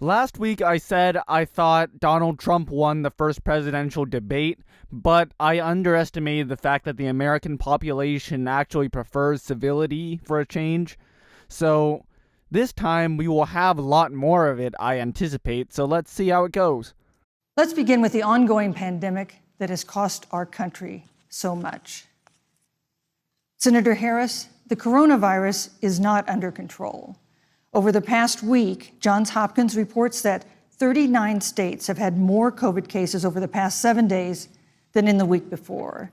Last week I said I thought Donald Trump won the first presidential debate, but I underestimated the fact that the American population actually prefers civility for a change. So this time we will have a lot more of it, I anticipate, so let's see how it goes. Let's begin with the ongoing pandemic that has cost our country so much. Senator Harris, the coronavirus is not under control. Over the past week, Johns Hopkins reports that 39 states have had more COVID cases over the past 7 days than in the week before.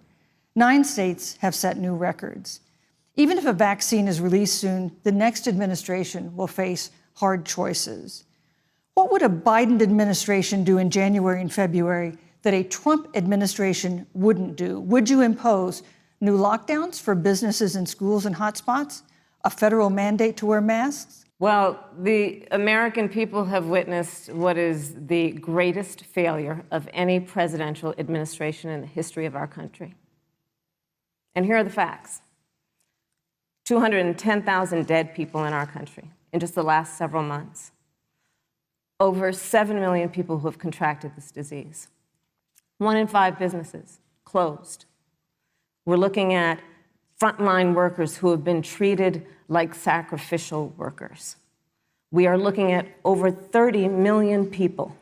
9 states have set new records. Even if a vaccine is released soon, the next administration will face hard choices. What would a Biden administration do in January and February that a Trump administration wouldn't do? Would you impose new lockdowns for businesses and schools and hotspots? A federal mandate to wear masks? Well, the American people have witnessed what is the greatest failure of any presidential administration in the history of our country. And here are the facts. 210,000 dead people in our country in just the last several months. Over 7 million people who have contracted this disease. 1 in 5 businesses closed. We're looking at frontline workers who have been treated like sacrificial workers. We are looking at over 30 million people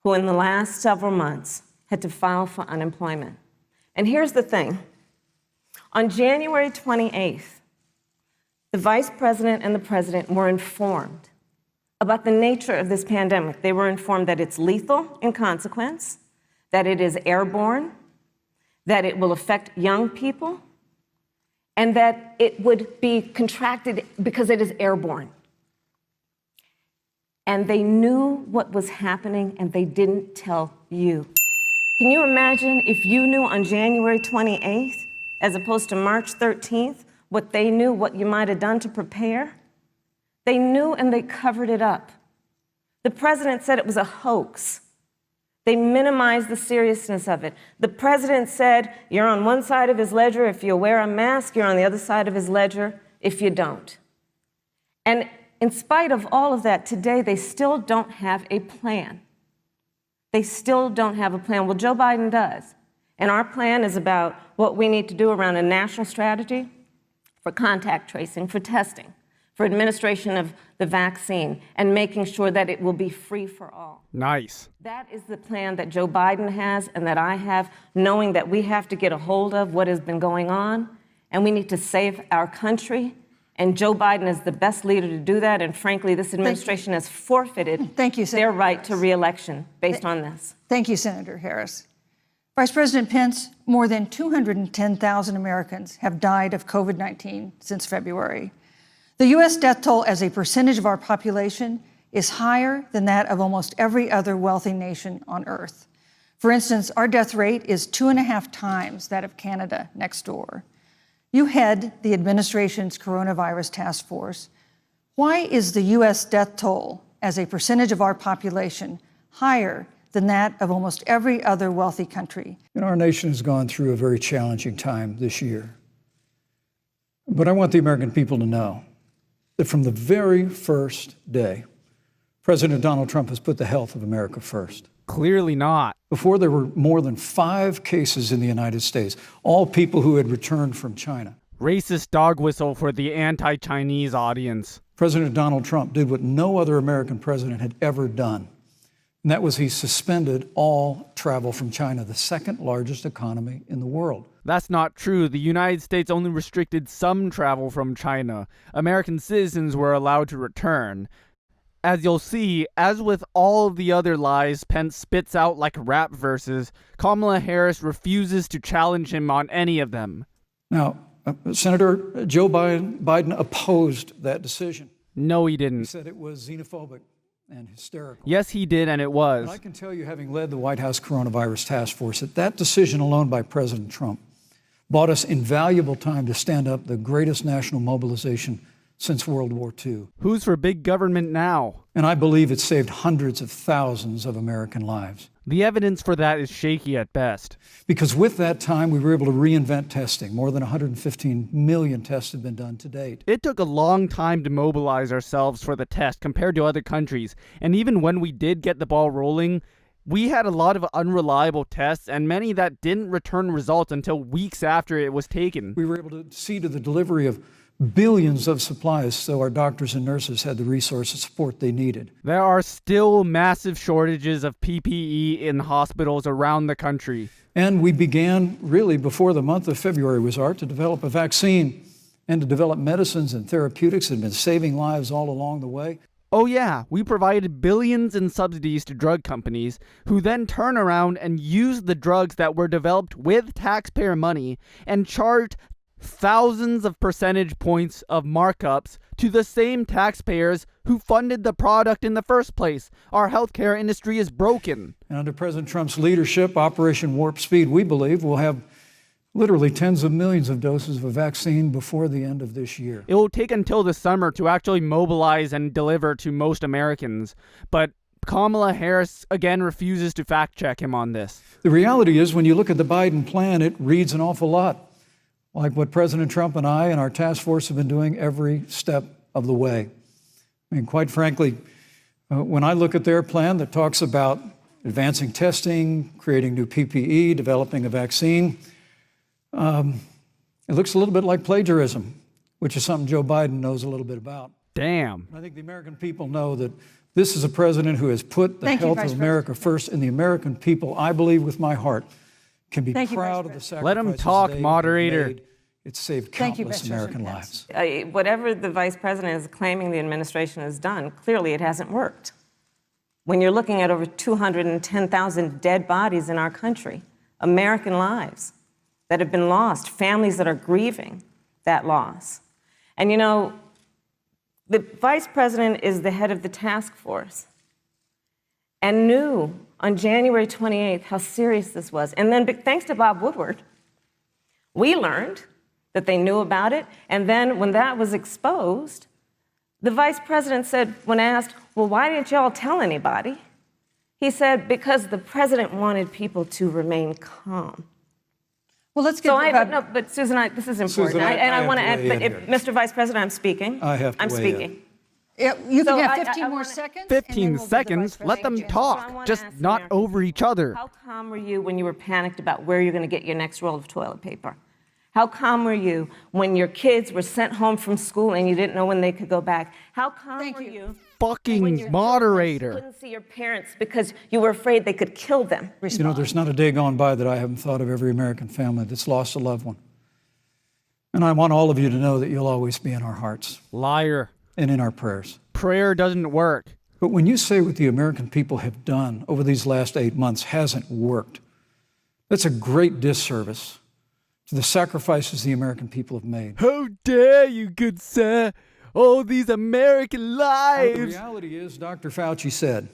who in the last several months had to file for unemployment. And here's the thing. On January 28th, the vice president and the president were informed about the nature of this pandemic. They were informed that it's lethal in consequence, that it is airborne, that it will affect young people, and that it would be contracted because it is airborne. And they knew what was happening, and they didn't tell you. Can you imagine if you knew on January 28th, as opposed to March 13th, what they knew, what you might have done to prepare? They knew and they covered it up. The president said it was a hoax. They minimized the seriousness of it. The president said, you're on one side of his ledger if you wear a mask, you're on the other side of his ledger if you don't. And in spite of all of that, today they still don't have a plan. They still don't have a plan. Well, Joe Biden does. And our plan is about what we need to do around a national strategy for contact tracing, for testing, for administration of the vaccine, and making sure that it will be free for all. Nice. That is the plan that Joe Biden has and that I have, knowing that we have to get a hold of what has been going on, and we need to save our country. And Joe Biden is the best leader to do that, and frankly, this administration has forfeited their right to re-election based on this. Thank you, Senator Harris. Vice President Pence, more than 210,000 Americans have died of COVID-19 since February. The U.S. death toll as a percentage of our population is higher than that of almost every other wealthy nation on earth. For instance, our death rate is 2.5 times that of Canada next door. You head the administration's coronavirus task force. Why is the U.S. death toll as a percentage of our population higher than that of almost every other wealthy country? Our nation has gone through a very challenging time this year. But I want the American people to know that from the very first day, President Donald Trump has put the health of America first. Clearly not. Before, there were more than 5 cases in the United States, all people who had returned from China. Racist dog whistle for the anti-Chinese audience. President Donald Trump did what no other American president had ever done. And that was he suspended all travel from China, the second largest economy in the world. That's not true. The United States only restricted some travel from China. American citizens were allowed to return. As you'll see, as with all of the other lies Pence spits out like rap verses, Kamala Harris refuses to challenge him on any of them. Now, Senator Joe Biden opposed that decision. No, he didn't. He said it was xenophobic and hysterical. Yes, he did, and it was. But I can tell you, having led the White House coronavirus task force, that decision alone by President Trump bought us invaluable time to stand up the greatest national mobilization since World War II. Who's for big government now? And I believe it saved hundreds of thousands of American lives. The evidence for that is shaky at best. Because with that time, we were able to reinvent testing. More than 115 million tests have been done to date. It took a long time to mobilize ourselves for the test compared to other countries, and even when we did get the ball rolling, we had a lot of unreliable tests and many that didn't return results until weeks after it was taken. We were able to see to the delivery of billions of supplies so our doctors and nurses had the resource and support they needed. There are still massive shortages of PPE in hospitals around the country. And we began, really before the month of February was out, to develop a vaccine and to develop medicines and therapeutics that have been saving lives all along the way. Oh yeah, we provided billions in subsidies to drug companies who then turn around and use the drugs that were developed with taxpayer money and charged thousands of percentage points of markups to the same taxpayers who funded the product in the first place. Our healthcare industry is broken. And under President Trump's leadership, Operation Warp Speed, we believe, will have literally tens of millions of doses of a vaccine before the end of this year. It will take until the summer to actually mobilize and deliver to most Americans, but Kamala Harris again refuses to fact check him on this. The reality is, when you look at the Biden plan, it reads an awful lot like what President Trump and I and our task force have been doing every step of the way. I mean, quite frankly, when I look at their plan that talks about advancing testing, creating new PPE, developing a vaccine, it looks a little bit like plagiarism, which is something Joe Biden knows a little bit about. Damn. I think the American people know that this is a president who has put the health of America first, and the American people, I believe with my heart, can be proud of the sacrifices. Let him talk, moderator. It's saved countless American lives. Whatever the vice president is claiming the administration has done, clearly it hasn't worked. When you're looking at over 210,000 dead bodies in our country, American lives that have been lost, families that are grieving that loss. And you know, the vice president is the head of the task force and knew on January 28th how serious this was. And then thanks to Bob Woodward, we learned that they knew about it. And then when that was exposed, the vice president said, when asked, well, why didn't y'all tell anybody? He said, because the president wanted people to remain calm. Well, let's get no, but Susan, this is important. Susan, I want to add, but here. Mr. Vice President, I'm speaking. I have to I'm weigh speaking. Yeah, you So can have I 15 more wanna- seconds. and then 15 we'll give the seconds? vice Let them president a chance. talk. So I wanna Just ask not Americans, over each other. How calm were you when you were panicked about where you're going to get your next roll of toilet paper? How calm were you when your kids were sent home from school and you didn't know when they could go back? How calm Thank were you. you when Fucking your moderator. children couldn't see your parents because you were afraid they could kill them? You know, there's not a day gone by that I haven't thought of every American family that's lost a loved one. And I want all of you to know that you'll always be in our hearts Liar. and in our prayers. Prayer doesn't work. But when you say what the American people have done over these last 8 months hasn't worked, that's a great disservice to the sacrifices the American people have made. How dare you, good sir? All these American The lives. reality is, Dr. Fauci said,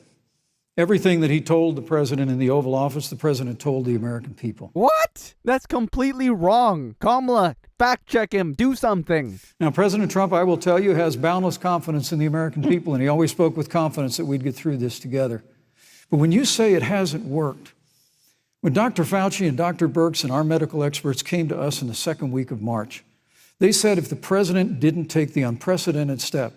everything that he told the president in the Oval Office, the president told the American people. What? That's completely wrong. Kamala, fact check him. Do something. Now, President Trump, I will tell you, has boundless confidence in the American people, and he always spoke with confidence that we'd get through this together. But when you say it hasn't worked, when Dr. Fauci and Dr. Birx and our medical experts came to us in the second week of March, they said if the president didn't take the unprecedented step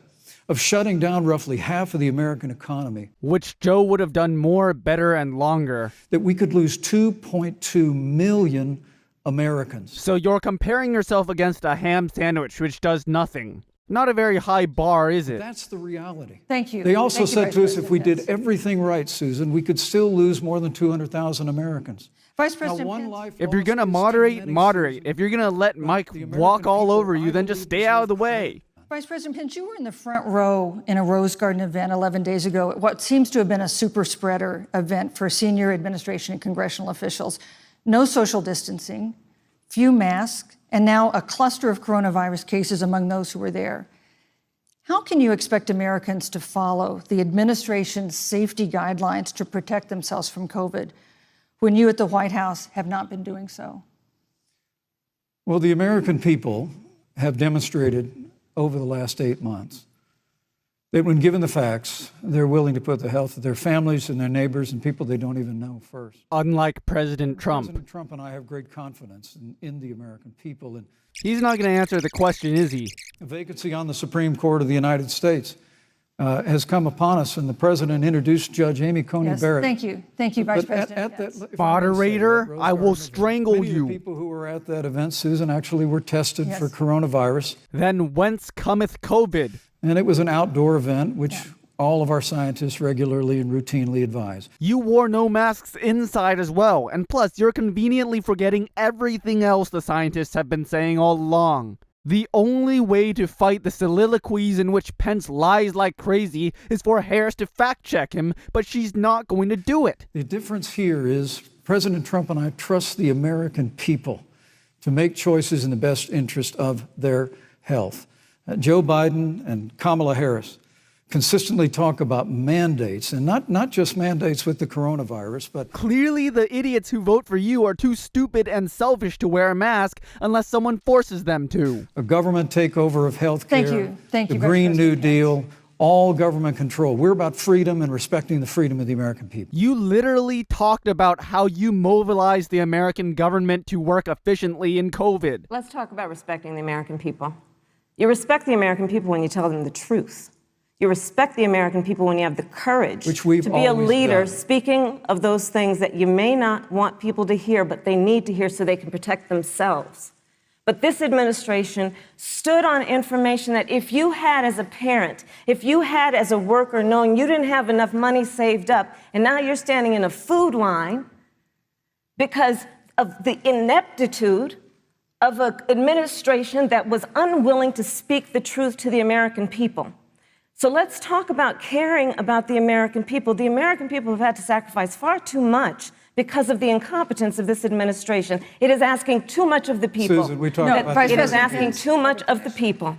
of shutting down roughly half of the American economy, Which Joe would have done more, better, and longer. that we could lose 2.2 million Americans. So you're comparing yourself against a ham sandwich, which does nothing. Not a very high bar, is it? That's the reality. Thank you. They also Thank you, said Vice to us if President we did Pence. everything right, Susan, we could still lose more than 200,000 Americans. Vice Now, President one Pence. life If you're lost going to is too moderate, many, moderate. Susan. If you're going to let Mike the American walk all people, over you, I then just believe, stay out of the deserve way. Vice President Pence, you were in the front row in a Rose Garden event 11 days ago at what seems to have been a super spreader event for senior administration and congressional officials. No social distancing, few masks, and now a cluster of coronavirus cases among those who were there. How can you expect Americans to follow the administration's safety guidelines to protect themselves from COVID when you at the White House have not been doing so? Well, the American people have demonstrated over the last 8 months that when given the facts, they're willing to put the health of their families and their neighbors and people they don't even know first. Unlike President Trump. President Trump and I have great confidence in the American people. And He's not going to answer the question, is he? a vacancy on the Supreme Court of the United States has come upon us, and the president introduced Judge Amy Coney Yes, Barrett. thank you, Vice President. If I may say Moderator, that, I will Rose Garden, strangle many of you. the people who were at that event, Susan, actually were tested Yes. for coronavirus. Then whence cometh COVID? And it was an outdoor event, which all of our scientists regularly and routinely advise. You wore no masks inside as well, and plus you're conveniently forgetting everything else the scientists have been saying all along. The only way to fight the soliloquies in which Pence lies like crazy is for Harris to fact-check him, but she's not going to do it. The difference here is President Trump and I trust the American people to make choices in the best interest of their health. Joe Biden and Kamala Harris consistently talk about mandates, and not just mandates with the coronavirus, but Clearly the idiots who vote for you are too stupid and selfish to wear a mask unless someone forces them to. a government takeover of health care, Thank you, the Vice Green New President Deal, all government control. We're about freedom and respecting the freedom of the American people. You literally talked about how you mobilized the American government to work efficiently in COVID. Let's talk about respecting the American people. You respect the American people when you tell them the truth. You respect the American people when you have the courage Which we've to be a always leader done. speaking of those things that you may not want people to hear, but they need to hear so they can protect themselves. But this administration stood on information that if you had as a parent, if you had as a worker knowing you didn't have enough money saved up, and now you're standing in a food line because of the ineptitude of an administration that was unwilling to speak the truth to the American people. So let's talk about caring about the American people. The American people have had to sacrifice far too much because of the incompetence of this administration. It is asking too much of the people. Susan, we talked No, about Vice It this. is President, asking too much of the people.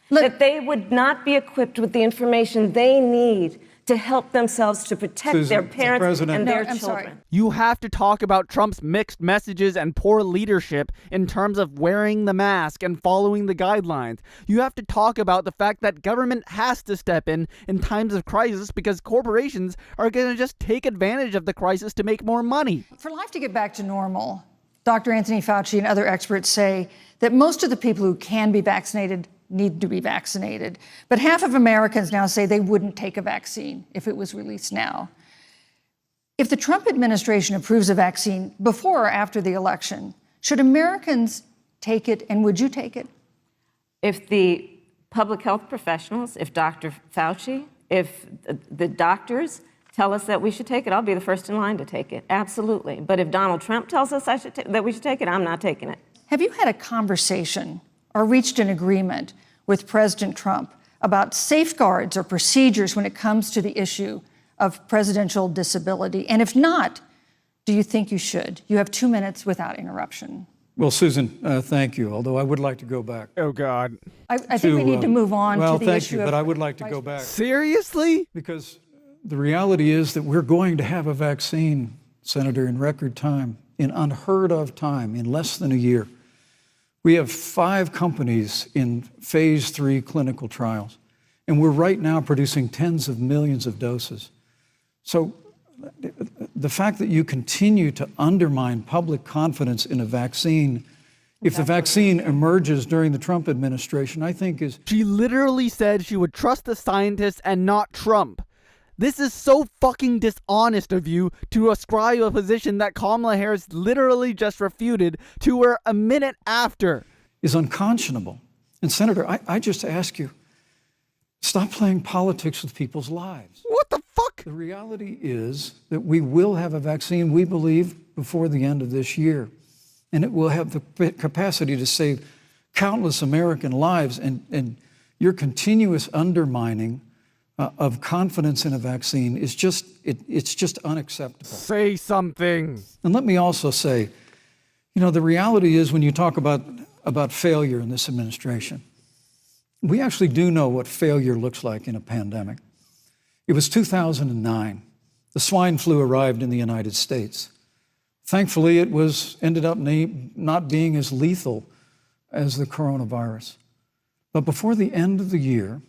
Look- That they would not be equipped with the information they need to help themselves to protect Susan, their Mr. parents President. and No, their I'm sorry. children. You have to talk about Trump's mixed messages and poor leadership in terms of wearing the mask and following the guidelines. You have to talk about the fact that government has to step in times of crisis because corporations are going to just take advantage of the crisis to make more money. For life to get back to normal, Dr. Anthony Fauci and other experts say that most of the people who can be vaccinated need to be vaccinated. But half of Americans now say they wouldn't take a vaccine if it was released now. If the Trump administration approves a vaccine before or after the election, should Americans take it, and would you take it? If the public health professionals, if Dr. Fauci, if the doctors tell us that we should take it, I'll be the first in line to take it. Absolutely. But if Donald Trump tells us that we should take it, I'm not taking it. Have you had a conversation or reached an agreement with President Trump about safeguards or procedures when it comes to the issue of presidential disability? And if not, do you think you should? You have 2 minutes without interruption. Well, Susan, thank you, although I would like to go back. Oh, God. I think we need to move on well, to the thank issue you, of... but I would like to go back. Seriously? Because the reality is that we're going to have a vaccine, Senator, in record time, in unheard of time, in less than a year. We have 5 companies in phase 3 clinical trials, and we're right now producing tens of millions of doses. So the fact that you continue to undermine public confidence in a vaccine, if the vaccine emerges during the Trump administration, I think is... She literally said she would trust the scientists and not Trump. This is so fucking dishonest of you to ascribe a position that Kamala Harris literally just refuted to her a minute after. Is unconscionable. And Senator, I just ask you, stop playing politics with people's lives. What the fuck? The reality is that we will have a vaccine, we believe, before the end of this year. And it will have the capacity to save countless American lives. And your continuous undermining of confidence in a vaccine is just, it's just unacceptable. Say something. And let me also say, you know, the reality is when you talk about failure in this administration, we actually do know what failure looks like in a pandemic. It was 2009. The swine flu arrived in the United States. Thankfully, it ended up not being as lethal as the coronavirus. But before the end of the year,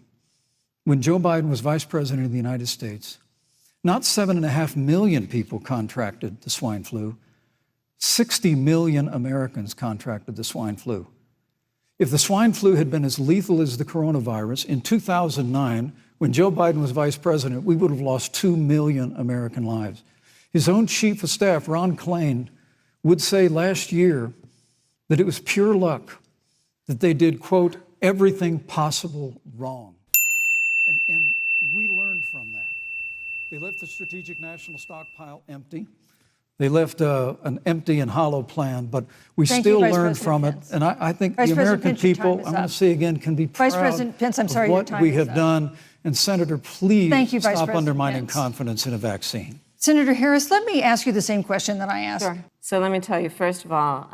when Joe Biden was vice president of the United States, not 7.5 million people contracted the swine flu, 60 million Americans contracted the swine flu. If the swine flu had been as lethal as the coronavirus, in 2009, when Joe Biden was vice president, we would have lost 2 million American lives. His own chief of staff, Ron Klain, would say last year that it was pure luck that they did, quote, everything possible wrong. And we learned from that. They left the strategic national stockpile empty. They left an empty and hollow plan, but we still learned from it. And I think the American people, I'm going to say again, can be proud of what we have done. And Senator, please stop undermining confidence in a vaccine. Senator Harris, let me ask you the same question that I asked. Sure. So let me tell you, first of all,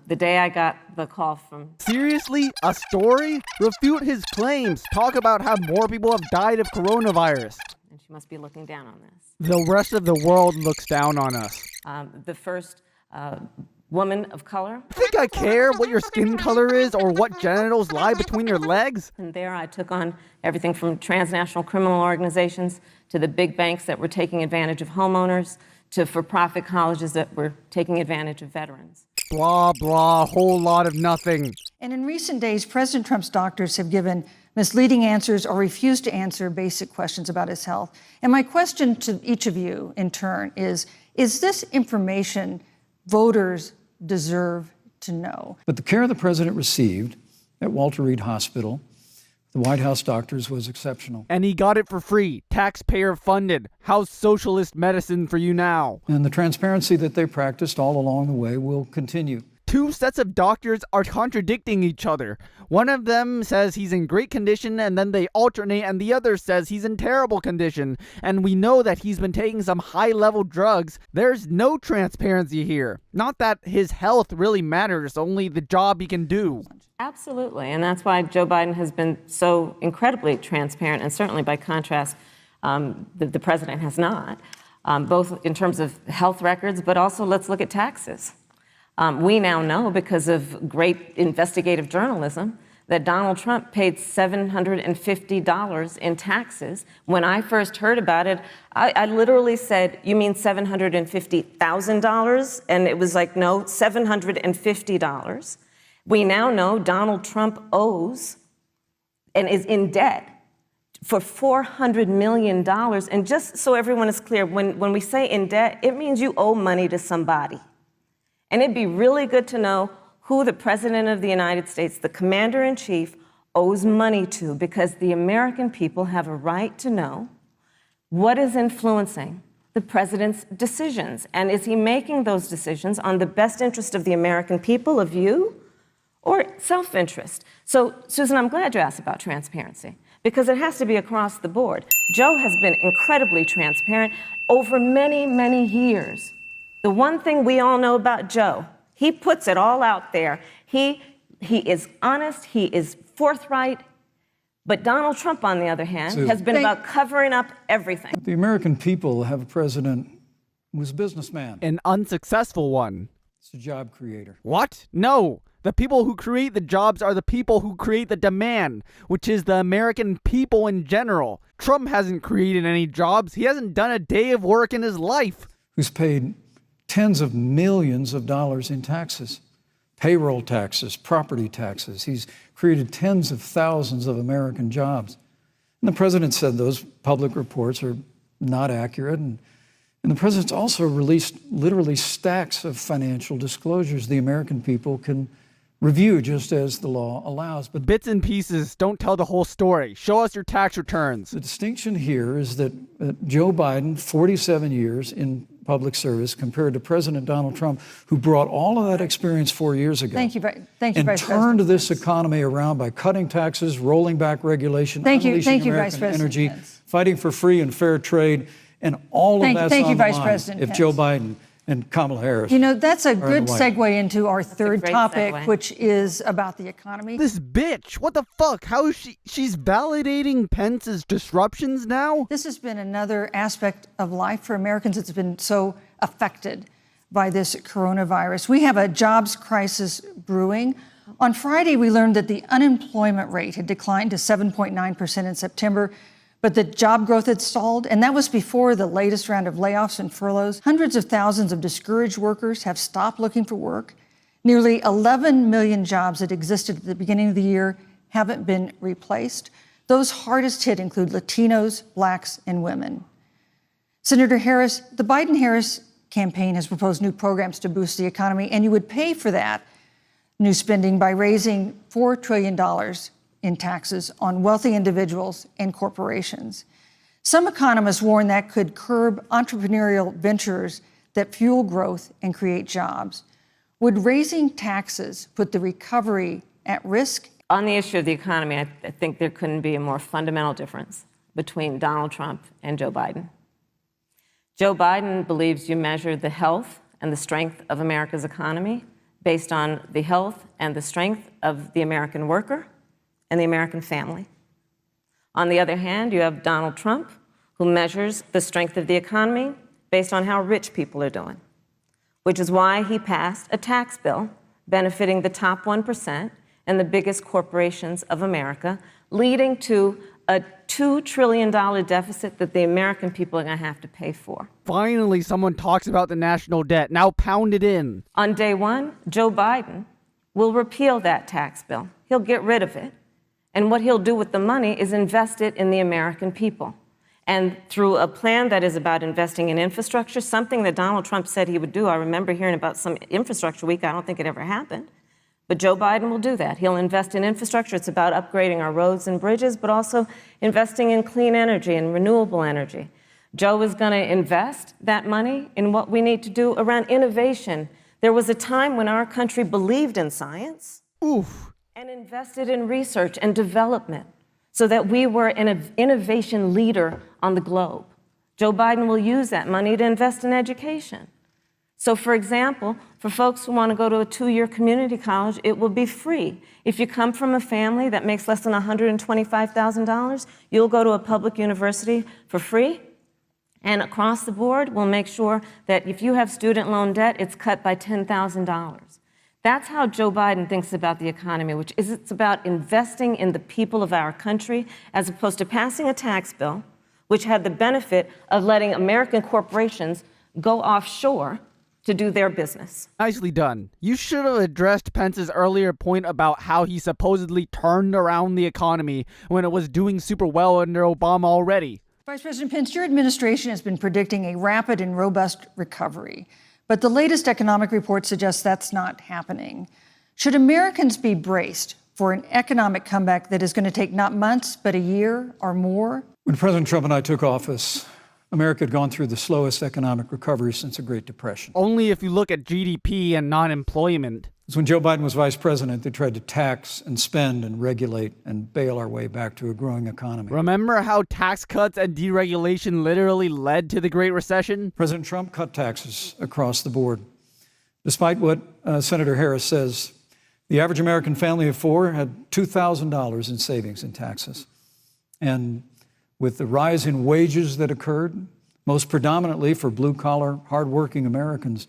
the day I got the call from... Seriously? A story? Refute his claims. Talk about how more people have died of coronavirus. And she must be looking down on this. The rest of the world looks down on us. The first woman of color. Think I care what your skin color is or what genitals lie between your legs? And there I took on everything from transnational criminal organizations to the big banks that were taking advantage of homeowners to for-profit colleges that were taking advantage of veterans. Blah, blah, whole lot of nothing. And in recent days, President Trump's doctors have given misleading answers or refused to answer basic questions about his health. And my question to each of you in turn is this information voters deserve to know? But the care the president received at Walter Reed Hospital, the White House doctors, was exceptional. And he got it for free, taxpayer funded. How's socialist medicine for you now? And the transparency that they practiced all along the way will continue. Two sets of doctors are contradicting each other. One of them says he's in great condition, and then they alternate, and the other says he's in terrible condition. And we know that he's been taking some high-level drugs. There's no transparency here. Not that his health really matters, only the job he can do. Absolutely, and that's why Joe Biden has been so incredibly transparent, and certainly by contrast, the president has not, both in terms of health records, but also let's look at taxes. We now know, because of great investigative journalism, that Donald Trump paid $750 in taxes. When I first heard about it, I literally said, "You mean $750,000?" And it was like, no, $750. We now know Donald Trump owes and is in debt for $400 million. And just so everyone is clear, when we say in debt, it means you owe money to somebody. And it'd be really good to know who the President of the United States, the Commander-in-Chief, owes money to, because the American people have a right to know what is influencing the President's decisions. And is he making those decisions on the best interest of the American people, of you, or self-interest? So, Susan, I'm glad you asked about transparency, because it has to be across the board. Joe has been incredibly transparent over many, many years. The one thing we all know about Joe, he puts it all out there. He is honest, he is forthright. But Donald Trump, on the other hand, has been about covering up everything. The American people have a president who's a businessman. An unsuccessful one. It's a job creator. What? No. The people who create the jobs are the people who create the demand, which is the American people in general. Trump hasn't created any jobs. He hasn't done a day of work in his life. Who's paid tens of millions of dollars in taxes, payroll taxes, property taxes. He's created tens of thousands of American jobs. And the president said those public reports are not accurate. And the president's also released literally stacks of financial disclosures the American people can review just as the law allows. But bits and pieces don't tell the whole story. Show us your tax returns. The distinction here is that Joe Biden, 47 years in public service, compared to President Donald Trump, who brought all of that experience 4 years ago. Thank you, Vice and President. Turned this economy around by cutting taxes, rolling back regulation, unleashing American energy, fighting for free and fair trade, and all of that's on the line if Joe Biden and Kamala Harris. You know, that's a good segue into our third topic, which is about the economy. This bitch, what the fuck? How is she's validating Pence's disruptions now? This has been another aspect of life for Americans that's been so affected by this coronavirus. We have a jobs crisis brewing. On Friday, we learned that the unemployment rate had declined to 7.9% in September, but that job growth had stalled, and that was before the latest round of layoffs and furloughs. Hundreds of thousands of discouraged workers have stopped looking for work. Nearly 11 million jobs that existed at the beginning of the year haven't been replaced. Those hardest hit include Latinos, Blacks, and women. Senator Harris, the Biden-Harris campaign has proposed new programs to boost the economy, and you would pay for that new spending by raising $4 trillion in taxes on wealthy individuals and corporations. Some economists warn that could curb entrepreneurial ventures that fuel growth and create jobs. Would raising taxes put the recovery at risk? On the issue of the economy, I think there couldn't be a more fundamental difference between Donald Trump and Joe Biden. Joe Biden believes you measure the health and the strength of America's economy based on the health and the strength of the American worker and the American family. On the other hand, you have Donald Trump, who measures the strength of the economy based on how rich people are doing, which is why he passed a tax bill benefiting the top 1% and the biggest corporations of America, leading to a $2 trillion deficit that the American people are going to have to pay for. Finally, someone talks about the national debt. Now pound it in. On day one, Joe Biden will repeal that tax bill. He'll get rid of it. And what he'll do with the money is invest it in the American people. And through a plan that is about investing in infrastructure, something that Donald Trump said he would do. I remember hearing about some infrastructure week. I don't think it ever happened. But Joe Biden will do that. He'll invest in infrastructure. It's about upgrading our roads and bridges, but also investing in clean energy and renewable energy. Joe is going to invest that money in what we need to do around innovation. There was a time when our country believed in science and invested in research and development so that we were an innovation leader on the globe. Joe Biden will use that money to invest in education. So, for example, for folks who want to go to a 2-year community college, it will be free. If you come from a family that makes less than $125,000, you'll go to a public university for free. And across the board, we'll make sure that if you have student loan debt, it's cut by $10,000. That's how Joe Biden thinks about the economy, which is it's about investing in the people of our country as opposed to passing a tax bill, which had the benefit of letting American corporations go offshore to do their business. Nicely done. You should have addressed Pence's earlier point about how he supposedly turned around the economy when it was doing super well under Obama already. Vice President Pence, your administration has been predicting a rapid and robust recovery, but the latest economic report suggests that's not happening. Should Americans be braced for an economic comeback that is going to take not months, but a year or more? When President Trump and I took office, America had gone through the slowest economic recovery since the Great Depression. Only if you look at GDP and non-employment. It's when Joe Biden was vice president, they tried to tax and spend and regulate and bail our way back to a growing economy. Remember how tax cuts and deregulation literally led to the Great Recession? President Trump cut taxes across the board. Despite what Senator Harris says, the average American family of four had $2,000 in savings in taxes. And with the rise in wages that occurred, most predominantly for blue-collar, hardworking Americans,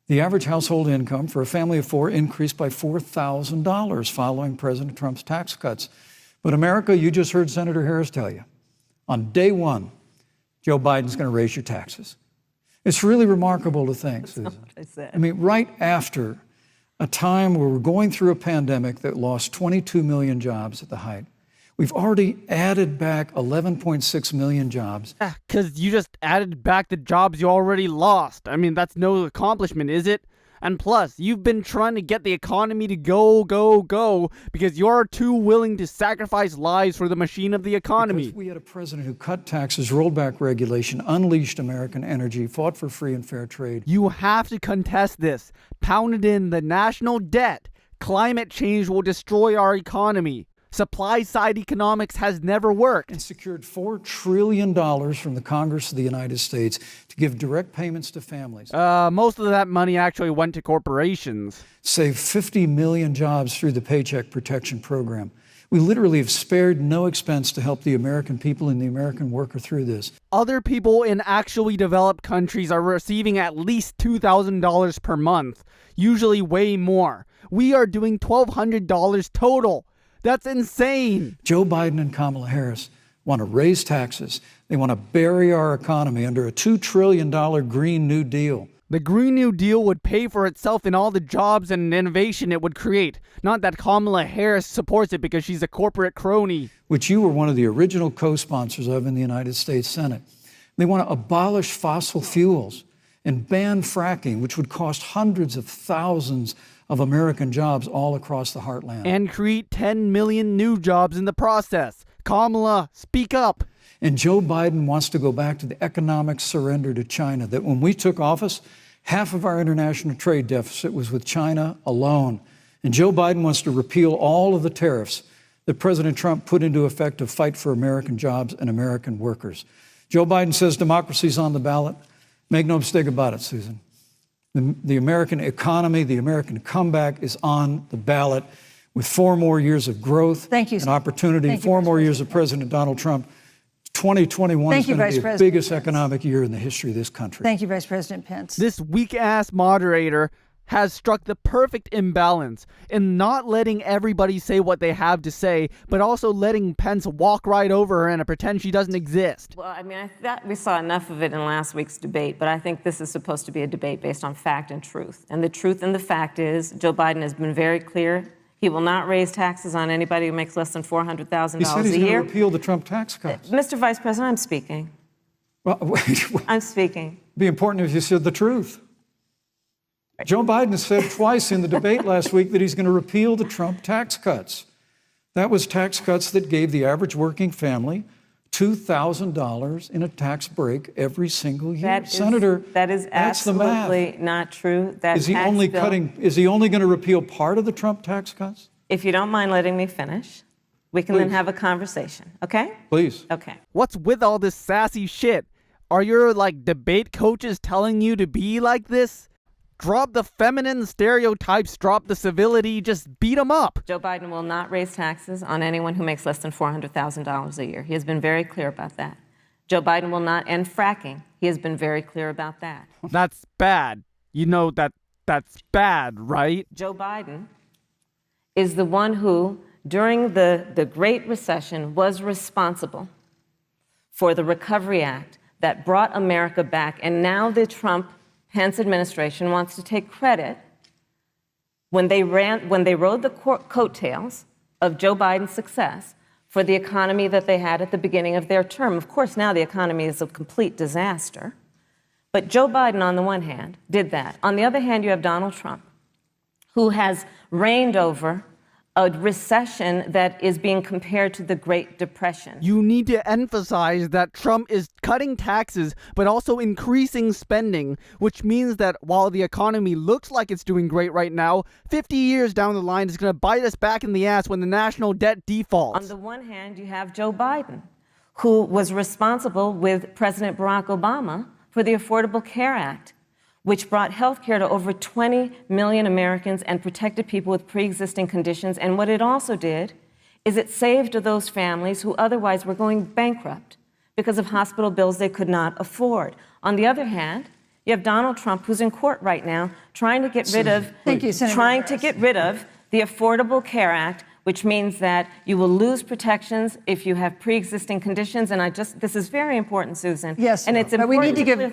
the average household income for a family of four increased by $4,000 following President Trump's tax cuts. But America, you just heard Senator Harris tell you, on day one, Joe Biden's going to raise your taxes. It's really remarkable to think, Susan. That's not what I said. I mean, right after a time where we're going through a pandemic that lost 22 million jobs at the height, we've already added back 11.6 million jobs. Because you just added back the jobs you already lost. I mean, that's no accomplishment, is it? And plus, you've been trying to get the economy to go, go, go because you're too willing to sacrifice lives for the machine of the economy. Because we had a president who cut taxes, rolled back regulation, unleashed American energy, fought for free and fair trade. You have to contest this. Pound it in the national debt. Climate change will destroy our economy. Supply-side economics has never worked. And secured $4 trillion from the Congress of the United States to give direct payments to families. Most of that money actually went to corporations. Saved 50 million jobs through the Paycheck Protection Program. We literally have spared no expense to help the American people and the American worker through this. Other people in actually developed countries are receiving at least $2,000 per month, usually way more. We are doing $1,200 total. That's insane. Joe Biden and Kamala Harris want to raise taxes. They want to bury our economy under a $2 trillion Green New Deal. The Green New Deal would pay for itself in all the jobs and innovation it would create. Not that Kamala Harris supports it because she's a corporate crony. Which you were one of the original co-sponsors of in the United States Senate. They want to abolish fossil fuels and ban fracking, which would cost hundreds of thousands of American jobs all across the heartland. And create 10 million new jobs in the process. Kamala, speak up. And Joe Biden wants to go back to the economic surrender to China, that when we took office, half of our international trade deficit was with China alone. And Joe Biden wants to repeal all of the tariffs that President Trump put into effect to fight for American jobs and American workers. Joe Biden says democracy's on the ballot. Make no mistake about it, Susan. The American economy, the American comeback is on the ballot with 4 more years of growth and opportunity, 4 more years of President Donald Trump. 2021 is going to be the biggest economic year in the history of this country. Thank you, Vice President Pence. This weak-ass moderator has struck the perfect imbalance in not letting everybody say what they have to say, but also letting Pence walk right over her and pretend she doesn't exist. Well, I mean, I thought we saw enough of it in last week's debate, but I think this is supposed to be a debate based on fact and truth. And the truth and the fact is Joe Biden has been very clear. He will not raise taxes on anybody who makes less than $400,000 a year. He said he's going to repeal the Trump tax cuts. Mr. Vice President, I'm speaking. Well, I'm speaking. It'd be important if you said the truth. Joe Biden said twice in the debate last week that he's going to repeal the Trump tax cuts. That was tax cuts that gave the average working family $2,000 in a tax break every single year. Senator, that is absolutely not true. Is he only going to repeal part of the Trump tax cuts? If you don't mind letting me finish, we can then have a conversation, okay? Please. Okay. What's with all this sassy shit? Are your, debate coaches telling you to be like this? Drop the feminine stereotypes, drop the civility, just beat them up. Joe Biden will not raise taxes on anyone who makes less than $400,000 a year. He has been very clear about that. Joe Biden will not end fracking. He has been very clear about that. That's bad. You know that's bad, right? Joe Biden is the one who, during the Great Recession, was responsible for the Recovery Act that brought America back, and now the Trump-Pence administration wants to take credit when they rode the coattails of Joe Biden's success for the economy that they had at the beginning of their term. Of course, now the economy is a complete disaster. But Joe Biden, on the one hand, did that. On the other hand, you have Donald Trump, who has reigned over a recession that is being compared to the Great Depression. You need to emphasize that Trump is cutting taxes, but also increasing spending, which means that while the economy looks like it's doing great right now, 50 years down the line, it's going to bite us back in the ass when the national debt defaults. On the one hand, you have Joe Biden, who was responsible with President Barack Obama for the Affordable Care Act, which brought health care to over 20 million Americans and protected people with pre-existing conditions. And what it also did is it saved those families who otherwise were going bankrupt because of hospital bills they could not afford. On the other hand, you have Donald Trump, who's in court right now, trying to get rid of the Affordable Care Act, which means that you will lose protections if you have pre-existing conditions. And this is very important, Susan. Yes, and it's important.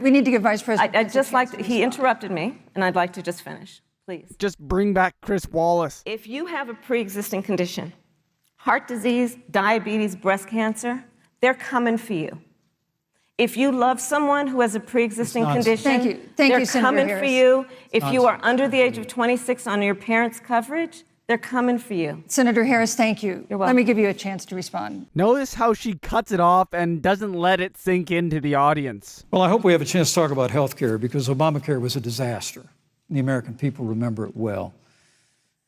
We need to give Vice President. He interrupted me, and I'd like to just finish, please. Just bring back Chris Wallace. If you have a pre-existing condition, heart disease, diabetes, breast cancer, they're coming for you. If you love someone who has a pre-existing condition, they're coming for you. If you are under the age of 26 on your parents' coverage, they're coming for you. Senator Harris, thank you. You're welcome. Let me give you a chance to respond. Notice how she cuts it off and doesn't let it sink into the audience. Well, I hope we have a chance to talk about health care, because Obamacare was a disaster. The American people remember it well.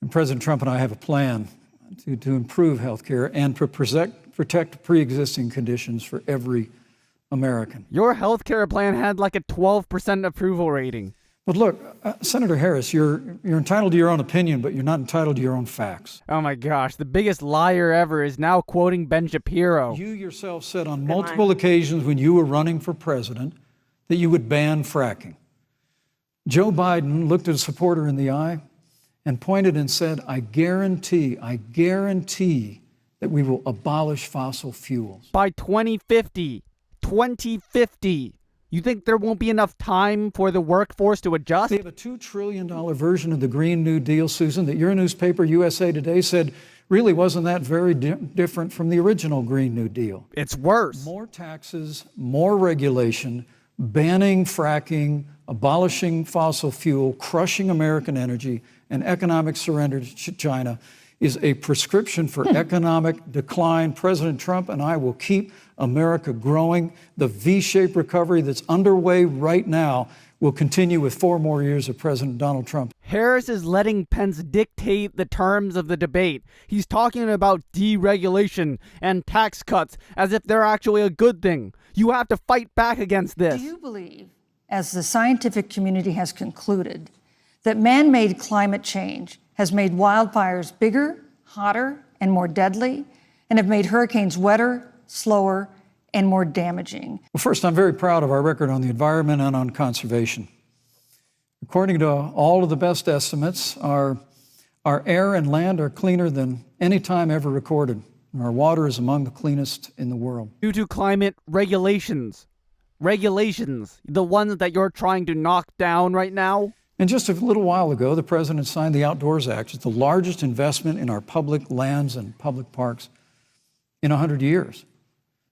And President Trump and I have a plan to improve health care and to protect pre-existing conditions for every American. Your health care plan had like a 12% approval rating. But look, Senator Harris, you're entitled to your own opinion, but you're not entitled to your own facts. Oh my gosh, the biggest liar ever is now quoting Ben Shapiro. You yourself said on multiple occasions when you were running for president that you would ban fracking. Joe Biden looked at a supporter in the eye and pointed and said, I guarantee that we will abolish fossil fuels. By 2050. 2050. You think there won't be enough time for the workforce to adjust? They have a $2 trillion version of the Green New Deal, Susan, that your newspaper, USA Today, said really wasn't that very different from the original Green New Deal. It's worse. More taxes, more regulation, banning fracking, abolishing fossil fuel, crushing American energy, and economic surrender to China is a prescription for economic decline. President Trump and I will keep America growing. The V-shaped recovery that's underway right now will continue with 4 more years of President Donald Trump. Harris is letting Pence dictate the terms of the debate. He's talking about deregulation and tax cuts as if they're actually a good thing. You have to fight back against this. Do you believe, as the scientific community has concluded, that man-made climate change has made wildfires bigger, hotter, and more deadly, and have made hurricanes wetter, slower, and more damaging? Well, first, I'm very proud of our record on the environment and on conservation. According to all of the best estimates, our air and land are cleaner than any time ever recorded. Our water is among the cleanest in the world. Due to climate regulations. Regulations. The ones that you're trying to knock down right now. And just a little while ago, the president signed the Outdoors Act. It's the largest investment in our public lands and public parks in 100 years.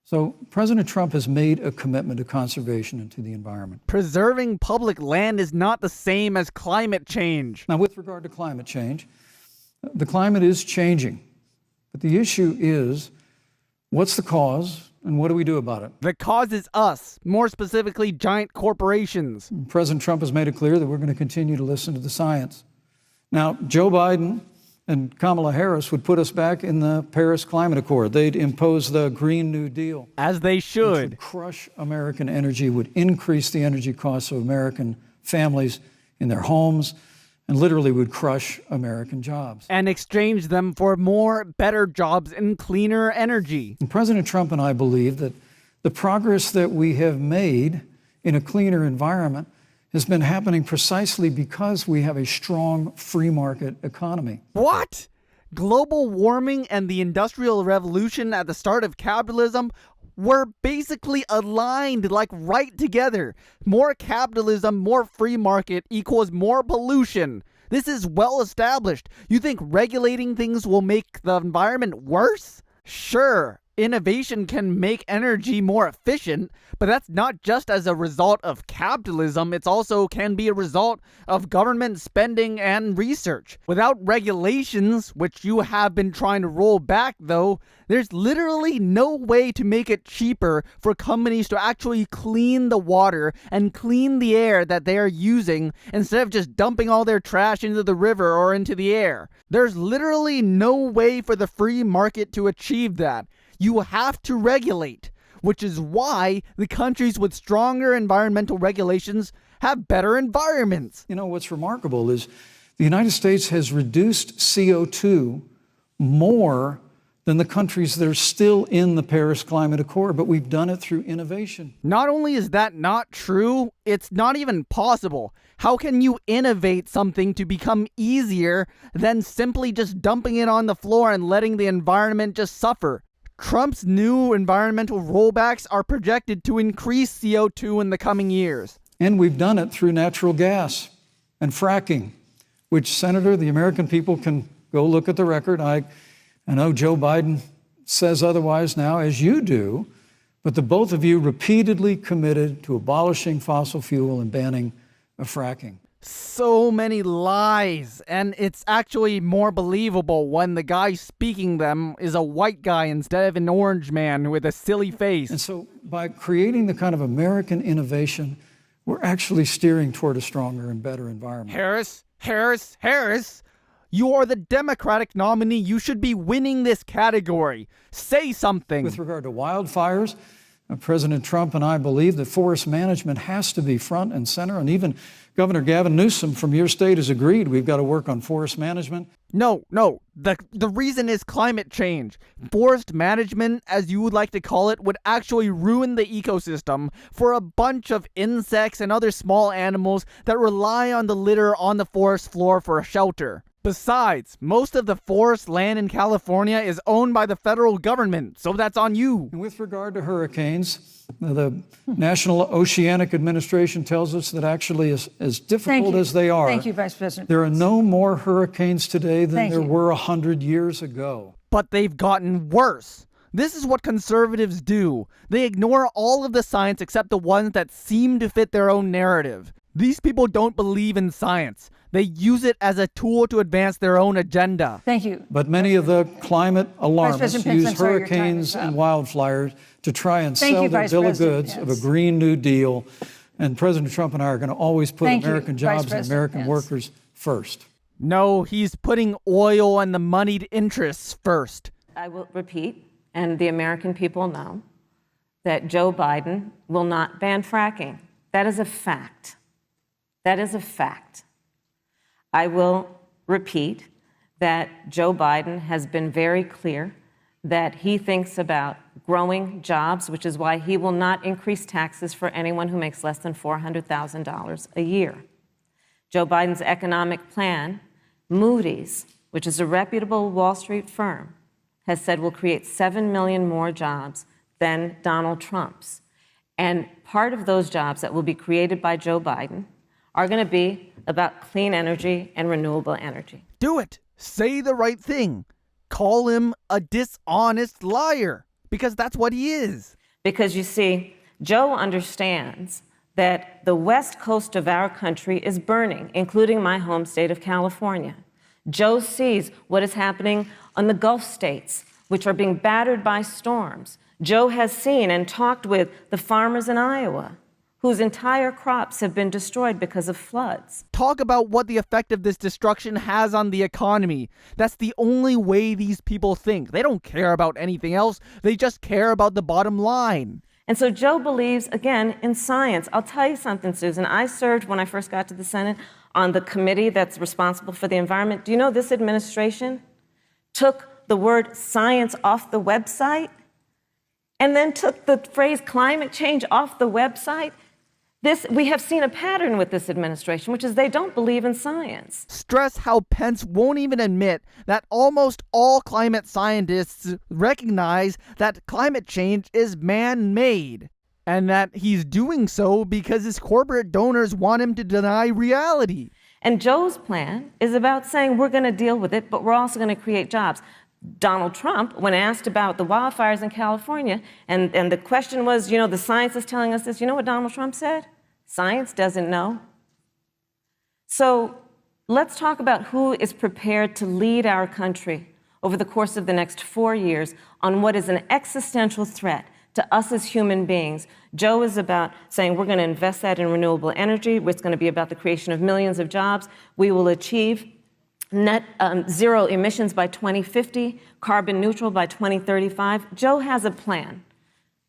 So President Trump has made a commitment to conservation and to the environment. Preserving public land is not the same as climate change. Now, with regard to climate change, the climate is changing. But the issue is, what's the cause and what do we do about it? The cause is us, more specifically giant corporations. President Trump has made it clear that we're going to continue to listen to the science. Now, Joe Biden and Kamala Harris would put us back in the Paris Climate Accord. They'd impose the Green New Deal. As they Which should. would crush American energy, would increase the energy costs of American families in their homes, and literally would crush American jobs. And exchange them for more, better jobs and cleaner energy. And President Trump and I believe that the progress that we have made in a cleaner environment has been happening precisely because we have a strong free market economy. What? Global warming and the Industrial Revolution at the start of capitalism were basically aligned, like right together. More capitalism, more free market equals more pollution. This is well established. You think regulating things will make the environment worse? Sure, innovation can make energy more efficient, but that's not just as a result of capitalism. It also can be a result of government spending and research. Without regulations, which you have been trying to roll back though, there's literally no way to make it cheaper for companies to actually clean the water and clean the air that they are using instead of just dumping all their trash into the river or into the air. There's literally no way for the free market to achieve that. You have to regulate, which is why the countries with stronger environmental regulations have better environments. You know, what's remarkable is the United States has reduced CO2 more than the countries that are still in the Paris Climate Accord, but we've done it through innovation. Not only is that not true, it's not even possible. How can you innovate something to become easier than simply just dumping it on the floor and letting the environment just suffer? Trump's new environmental rollbacks are projected to increase CO2 in the coming years. And we've done it through natural gas and fracking, which, Senator, the American people can go look at the record. I know Joe Biden says otherwise now, as you do, but the both of you repeatedly committed to abolishing fossil fuel and banning fracking. So many lies, and it's actually more believable when the guy speaking them is a white guy instead of an orange man with a silly face. And so by creating the kind of American innovation, we're actually steering toward a stronger and better environment. Harris, you are the Democratic nominee. You should be winning this category. Say something. With regard to wildfires, President Trump and I believe that forest management has to be front and center, and even Governor Gavin Newsom from your state has agreed we've got to work on forest management. No. The reason is climate change. Forest management, as you would like to call it, would actually ruin the ecosystem for a bunch of insects and other small animals that rely on the litter on the forest floor for a shelter. Besides, most of the forest land in California is owned by the federal government, so that's on you. And with regard to hurricanes, the National Oceanic Administration tells us that actually, as difficult as they are, Thank you, Vice President. there are no more hurricanes today than Thank there you. were 100 years ago. But they've gotten worse. This is what conservatives do. They ignore all of the science except the ones that seem to fit their own narrative. These people don't believe in science. They use it as a tool to advance their own agenda. Thank you. But many of the climate alarmists President Pence, I'm use sorry, your time hurricanes is up. and wildfires to try and Thank sell you, their Vice bill of President goods of Pence. a Green New Deal. And President Trump and I are going to always put Thank you, American Vice jobs and President American Pence. workers first. No, he's putting oil and the moneyed interests first. I will repeat, and the American people know, that Joe Biden will not ban fracking. That is a fact. That is a fact. I will repeat that Joe Biden has been very clear that he thinks about growing jobs, which is why he will not increase taxes for anyone who makes less than $400,000 a year. Joe Biden's economic plan, Moody's, which is a reputable Wall Street firm, has said will create 7 million more jobs than Donald Trump's. And part of those jobs that will be created by Joe Biden are going to be about clean energy and renewable energy. Do it. Say the right thing. Call him a dishonest liar, because that's what he is. Because you see, Joe understands that the west coast of our country is burning, including my home state of California. Joe sees what is happening on the Gulf states, which are being battered by storms. Joe has seen and talked with the farmers in Iowa, whose entire crops have been destroyed because of floods. Talk about what the effect of this destruction has on the economy. That's the only way these people think. They don't care about anything else. They just care about the bottom line. And so Joe believes, again, in science. I'll tell you something, Susan. I served, when I first got to the Senate, on the committee that's responsible for the environment. Do you know this administration took the word science off the website and then took the phrase climate change off the website? We have seen a pattern with this administration, which is they don't believe in science. Stress how Pence won't even admit that almost all climate scientists recognize that climate change is man-made, and that he's doing so because his corporate donors want him to deny reality. And Joe's plan is about saying we're going to deal with it, but we're also going to create jobs. Donald Trump, when asked about the wildfires in California, and the question was, you know, the science is telling us this, you know what Donald Trump said? Science doesn't know. So let's talk about who is prepared to lead our country over the course of the next 4 years on what is an existential threat to us as human beings. Joe is about saying we're going to invest that in renewable energy. It's going to be about the creation of millions of jobs. We will achieve net zero emissions by 2050, carbon neutral by 2035. Joe has a plan.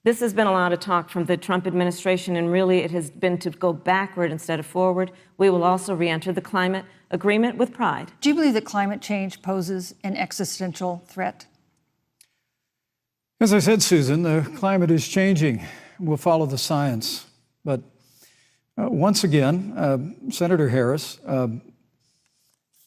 This has been a lot of talk from the Trump administration, and really it has been to go backward instead of forward. We will also re-enter the climate agreement with pride. Do you believe that climate change poses an existential threat? As I said, Susan, the climate is changing. We'll follow the science. But once again, Senator Harris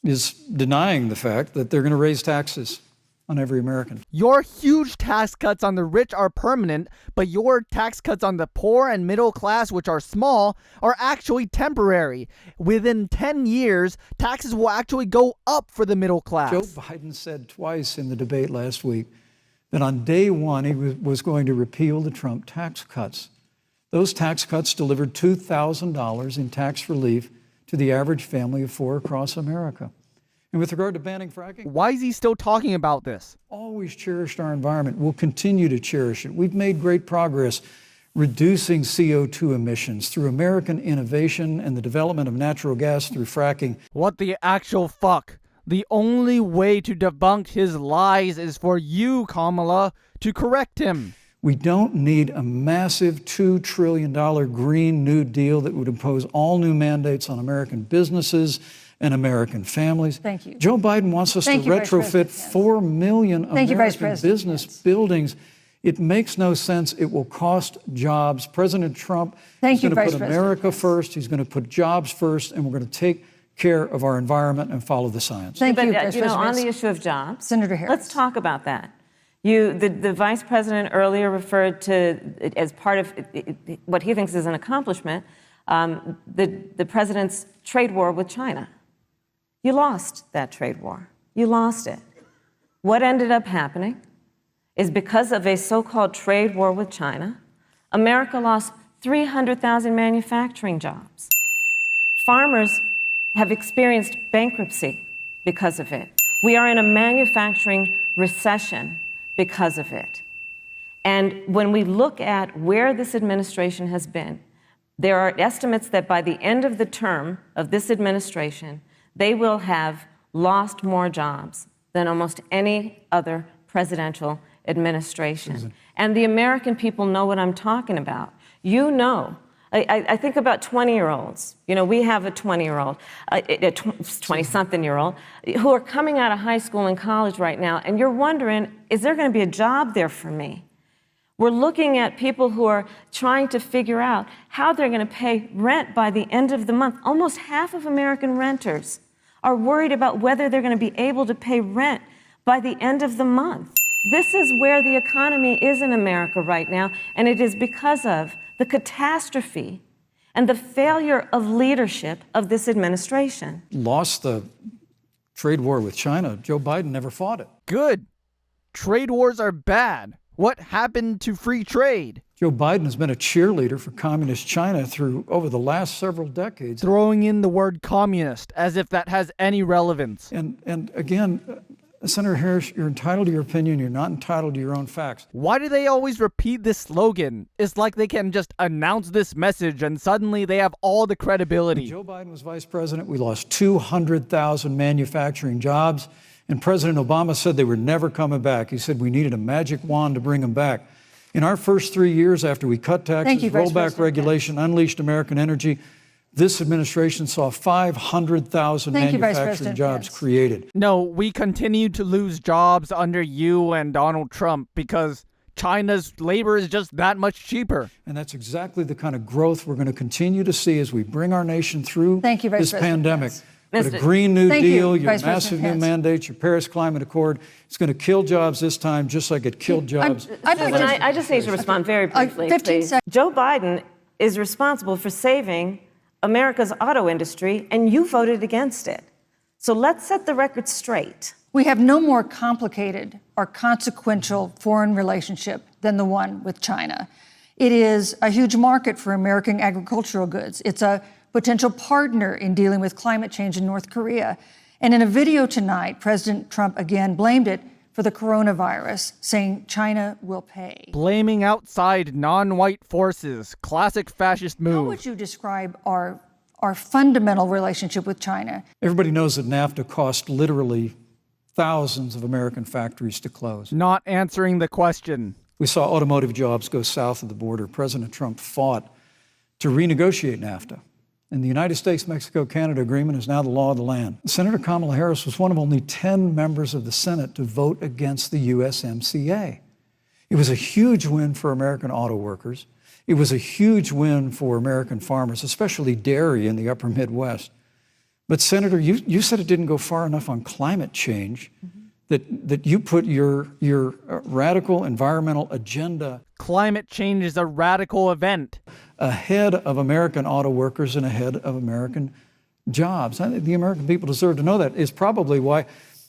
is denying the fact that they're going to raise taxes on every American. Your huge tax cuts on the rich are permanent, but your tax cuts on the poor and middle class, which are small, are actually temporary. Within 10 years, taxes will actually go up for the middle class. Joe Biden said twice in the debate last week that on day one he was going to repeal the Trump tax cuts. Those tax cuts delivered $2,000 in tax relief to the average family of four across America. And with regard to banning fracking, why is he still talking about this? Always cherished our environment. We'll continue to cherish it. We've made great progress reducing CO2 emissions through American innovation and the development of natural gas through fracking. What the actual fuck? The only way to debunk his lies is for you, Kamala, to correct him. We don't need a massive $2 trillion Green New Deal that would impose all new mandates on American businesses and American families. Thank you. Joe Biden wants us to retrofit 4 million American business buildings. It makes no sense. It will cost jobs. President Trump is going to put America first. He's going to put jobs first, and we're going to take care of our environment and follow the science. Thank you, But, Vice on President the Pence. issue of jobs, Senator Harris. let's talk about that. The Vice President earlier referred to, as part of what he thinks is an accomplishment, the President's trade war with China. You lost that trade war. You lost it. What ended up happening is because of a so-called trade war with China, America lost 300,000 manufacturing jobs. Farmers have experienced bankruptcy because of it. We are in a manufacturing recession because of it. And when we look at where this administration has been, there are estimates that by the end of the term of this administration, they will have lost more jobs than almost any other presidential administration. And the American people know what I'm talking about. You know, I think about 20-year-olds. You know, we have a 20-year-old, a 20-something-year-old, who are coming out of high school and college right now, and you're wondering, is there going to be a job there for me? We're looking at people who are trying to figure out how they're going to pay rent by the end of the month. Almost half of American renters are worried about whether they're going to be able to pay rent by the end of the month. This is where the economy is in America right now, and it is because of the catastrophe and the failure of leadership of this administration. Lost the trade war with China. Joe Biden never fought it. Good. Trade wars are bad. What happened to free trade? Joe Biden has been a cheerleader for communist China over the last several decades. Throwing in the word communist as if that has any relevance. And again, Senator Harris, you're entitled to your opinion. You're not entitled to your own facts. Why do they always repeat this slogan? It's like they can just announce this message and suddenly they have all the credibility. When Joe Biden was vice president, we lost 200,000 manufacturing jobs, and President Obama said they were never coming back. He said we needed a magic wand to bring them back. In our first 3 years after we cut taxes, rolled back regulation, unleashed American energy, this administration saw 500,000 manufacturing jobs created. No, we continue to lose jobs under you and Donald Trump because China's labor is just that much cheaper. And that's exactly the kind of growth we're going to continue to see as we bring our nation through this pandemic. But a Green New Deal, your massive new mandates, your Paris Climate Accord, it's going to kill jobs this time, just like it killed jobs. I just need to respond very briefly, 15 please. seconds. Joe Biden is responsible for saving America's auto industry, and you voted against it. So let's set the record straight. We have no more complicated or consequential foreign relationship than the one with China. It is a huge market for American agricultural goods. It's a potential partner in dealing with climate change in North Korea. And in a video tonight, President Trump again blamed it for the coronavirus, saying China will pay. Blaming outside non-white forces, classic fascist move. How would you describe our fundamental relationship with China? Everybody knows that NAFTA cost literally thousands of American factories to close. Not answering the question. We saw automotive jobs go south of the border. President Trump fought to renegotiate NAFTA. And the United States-Mexico-Canada agreement is now the law of the land. Senator Kamala Harris was one of only 10 members of the Senate to vote against the USMCA. It was a huge win for American auto workers. It was a huge win for American farmers, especially dairy in the upper Midwest. But Senator, you said it didn't go far enough on climate change, that you put your radical environmental agenda. Climate change is a radical event. Ahead of American auto workers and ahead of American jobs. I think the American people deserve to know that. Is probably why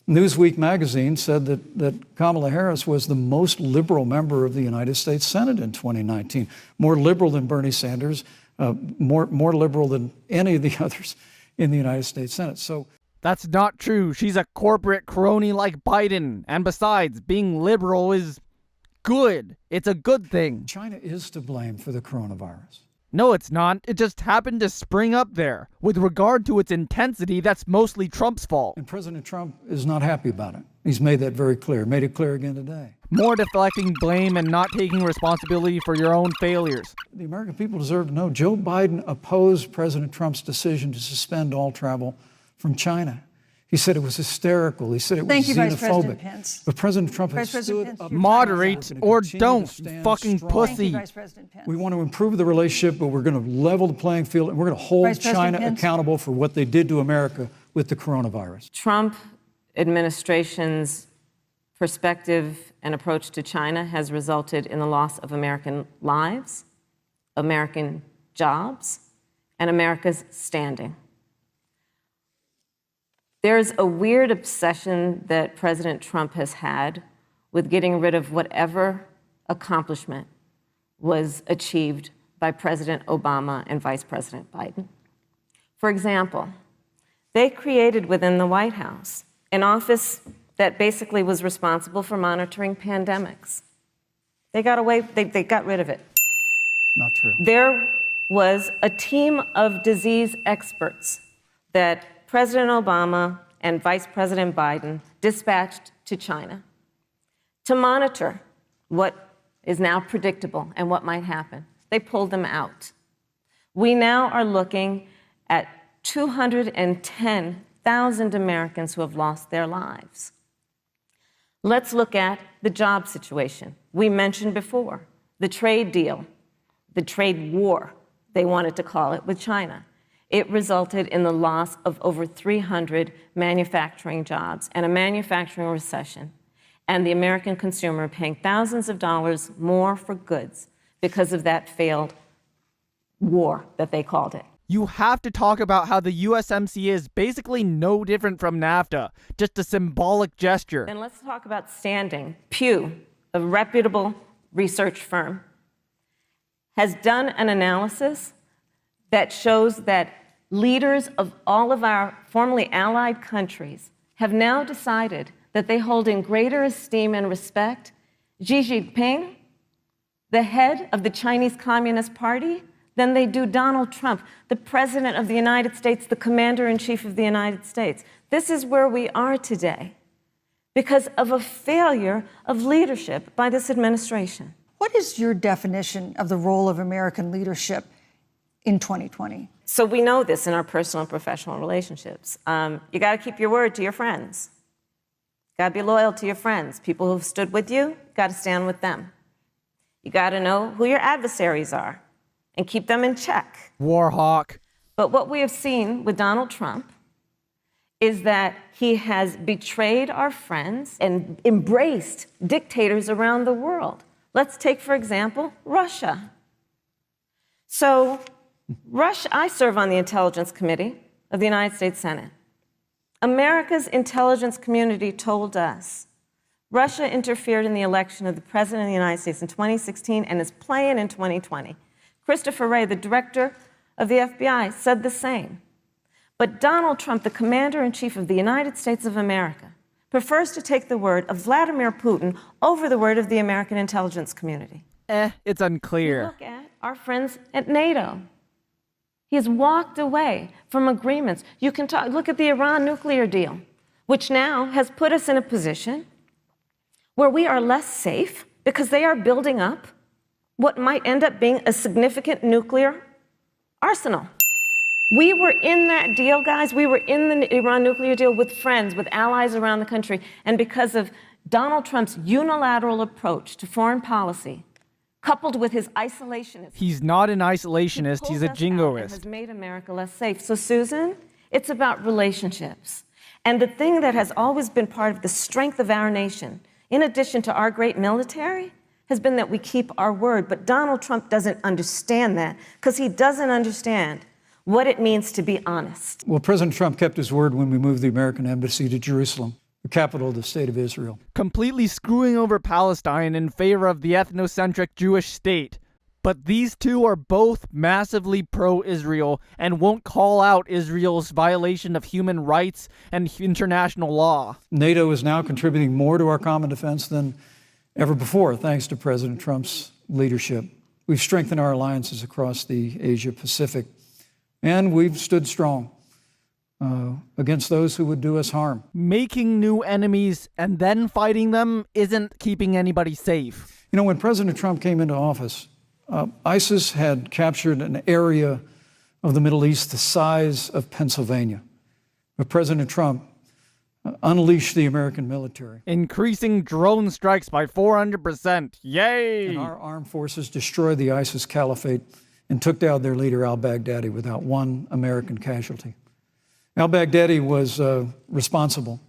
Newsweek magazine said that Kamala Harris was the most liberal member of the United States Senate in 2019. More liberal than Bernie Sanders, more liberal than any of the others in the United States Senate. So that's not true. She's a corporate crony like Biden. And besides, being liberal is good. It's a good thing. China is to blame for the coronavirus. No, it's not. It just happened to spring up there. With regard to its intensity, that's mostly Trump's fault. And President Trump is not happy about it. He's made that very clear. Made it clear again today. More deflecting blame and not taking responsibility for your own failures. The American people deserve to know Joe Biden opposed President Trump's decision to suspend all travel from China. He said it was hysterical. He said it was Thank you, Vice xenophobic. President Pence. But President Trump has Vice President stood Pence, up. your Moderate We're gonna or continue to don't, stand fucking strong. Thank pussy. you, Vice President Pence. We want to improve the relationship, but we're going to level the playing field, and we're going to hold Vice President China Pence. accountable for what they did to America with the coronavirus. Trump administration's perspective and approach to China has resulted in the loss of American lives, American jobs, and America's standing. There's a weird obsession that President Trump has had with getting rid of whatever accomplishment was achieved by President Obama and Vice President Biden. For example, they created within the White House an office that basically was responsible for monitoring pandemics. They got rid of it. Not true. There was a team of disease experts that President Obama and Vice President Biden dispatched to China to monitor what is now predictable and what might happen. They pulled them out. We now are looking at 210,000 Americans who have lost their lives. Let's look at the job situation. We mentioned before the trade deal, the trade war, they wanted to call it, with China. It resulted in the loss of over 300 manufacturing jobs and a manufacturing recession, and the American consumer paying thousands of dollars more for goods because of that failed war that they called it. You have to talk about how the USMCA is basically no different from NAFTA, just a symbolic gesture. And let's talk about standing. Pew, a reputable research firm, has done an analysis that shows that leaders of all of our formerly allied countries have now decided that they hold in greater esteem and respect Xi Jinping, the head of the Chinese Communist Party, than they do Donald Trump, the President of the United States, the Commander-in-Chief of the United States. This is where we are today because of a failure of leadership by this administration. What is your definition of the role of American leadership in 2020? So we know this in our personal and professional relationships. You got to keep your word to your friends. Got to be loyal to your friends. People who've stood with you, got to stand with them. You got to know who your adversaries are and keep them in check. Warhawk. But what we have seen with Donald Trump is that he has betrayed our friends and embraced dictators around the world. Let's take, for example, Russia. So, I serve on the Intelligence Committee of the United States Senate. America's intelligence community told us Russia interfered in the election of the President of the United States in 2016 and is playing in 2020. Christopher Wray, the director of the FBI, said the same. But Donald Trump, the Commander-in-Chief of the United States of America, prefers to take the word of Vladimir Putin over the word of the American intelligence community. It's unclear. Look at our friends at NATO. He has walked away from agreements. You can look at the Iran nuclear deal, which now has put us in a position where we are less safe because they are building up what might end up being a significant nuclear arsenal. We were in that deal, guys. We were in the Iran nuclear deal with friends, with allies around the country. And because of Donald Trump's unilateral approach to foreign policy, coupled with his isolationism. He's not an isolationist, he's a jingoist. Has made America less safe. So, Susan, it's about relationships. And the thing that has always been part of the strength of our nation, in addition to our great military, has been that we keep our word. But Donald Trump doesn't understand that because he doesn't understand what it means to be honest. Well, President Trump kept his word when we moved the American embassy to Jerusalem, the capital of the state of Israel. Completely screwing over Palestine in favor of the ethnocentric Jewish state. But these two are both massively pro-Israel and won't call out Israel's violation of human rights and international law. NATO is now contributing more to our common defense than ever before, thanks to President Trump's leadership. We've strengthened our alliances across the Asia-Pacific, and we've stood strong against those who would do us harm. Making new enemies and then fighting them isn't keeping anybody safe. You know, when President Trump came into office, ISIS had captured an area of the Middle East the size of Pennsylvania. But President Trump unleash the American military. Increasing drone strikes by 400%. Yay! And our armed forces destroyed the ISIS caliphate and took down their leader, al-Baghdadi, without one American casualty. Al-Baghdadi was responsible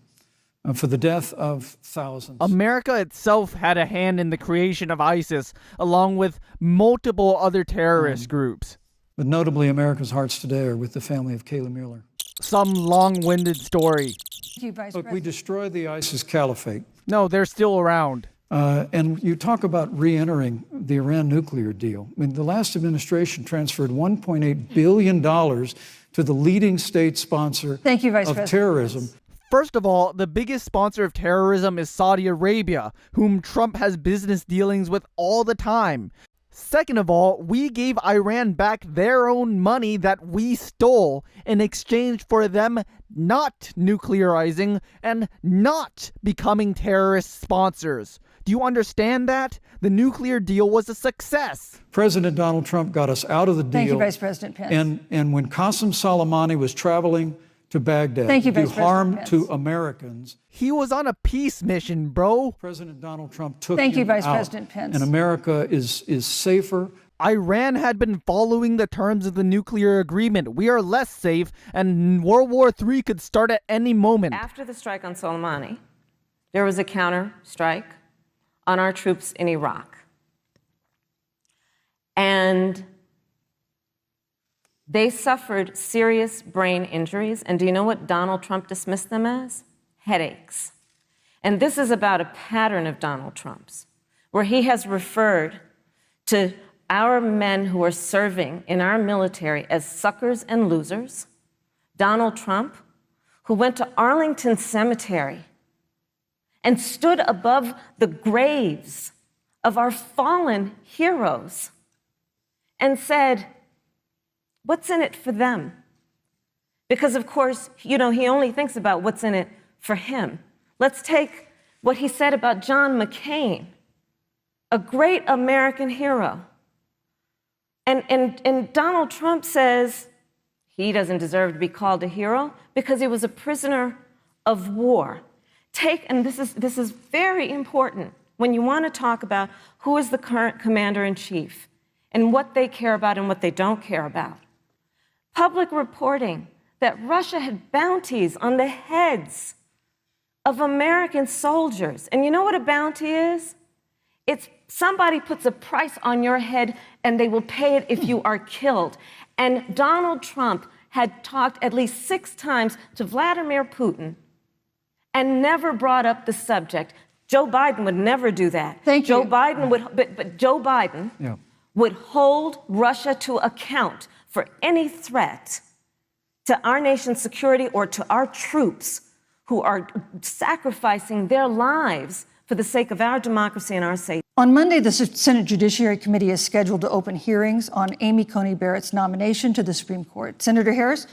for the death of thousands. America itself had a hand in the creation of ISIS, along with multiple other terrorist groups. But notably, America's hearts today are with the family of Kayla Mueller. Some long-winded story. Thank you, Vice Look, we President. destroyed the ISIS caliphate. No, they're still around. And you talk about re-entering the Iran nuclear deal. I mean, the last administration transferred $1.8 billion to the leading state sponsor Thank you, Vice of President. terrorism. First of all, the biggest sponsor of terrorism is Saudi Arabia, whom Trump has business dealings with all the time. Second of all, we gave Iran back their own money that we stole in exchange for them not nuclearizing and not becoming terrorist sponsors. Do you understand that? The nuclear deal was a success. President Donald Trump got us out of the deal. Thank you, Vice President Pence. And when Qasem Soleimani was traveling to Baghdad Thank you, to do Vice President harm Pence. to Americans, He was on a peace mission, bro. President Donald Trump took Thank you, him Vice out. President Pence. And America is safer. Iran had been following the terms of the nuclear agreement. We are less safe, and World War III could start at any moment. After the strike on Soleimani, there was a counter strike on our troops in Iraq. And they suffered serious brain injuries. And do you know what Donald Trump dismissed them as? Headaches. And this is about a pattern of Donald Trump's, where he has referred to our men who are serving in our military as suckers and losers. Donald Trump, who went to Arlington Cemetery and stood above the graves of our fallen heroes and said, what's in it for them? Because, of course, he only thinks about what's in it for him. Let's take what he said about John McCain, a great American hero. And Donald Trump says he doesn't deserve to be called a hero because he was a prisoner of war. And this is very important when you want to talk about who is the current commander-in-chief and what they care about and what they don't care about. Public reporting that Russia had bounties on the heads of American soldiers. And you know what a bounty is? It's somebody puts a price on your head and they will pay it if you are killed. And Donald Trump had talked at least 6 times to Vladimir Putin and never brought up the subject. Joe Biden would never do that. Thank you. Joe Biden would, but Joe Biden would hold Russia to account for any threat to our nation's security or to our troops who are sacrificing their lives for the sake of our democracy and our safety. On Monday, the Senate Judiciary Committee is scheduled to open hearings on Amy Coney Barrett's nomination to the Supreme Court. Senator Harris,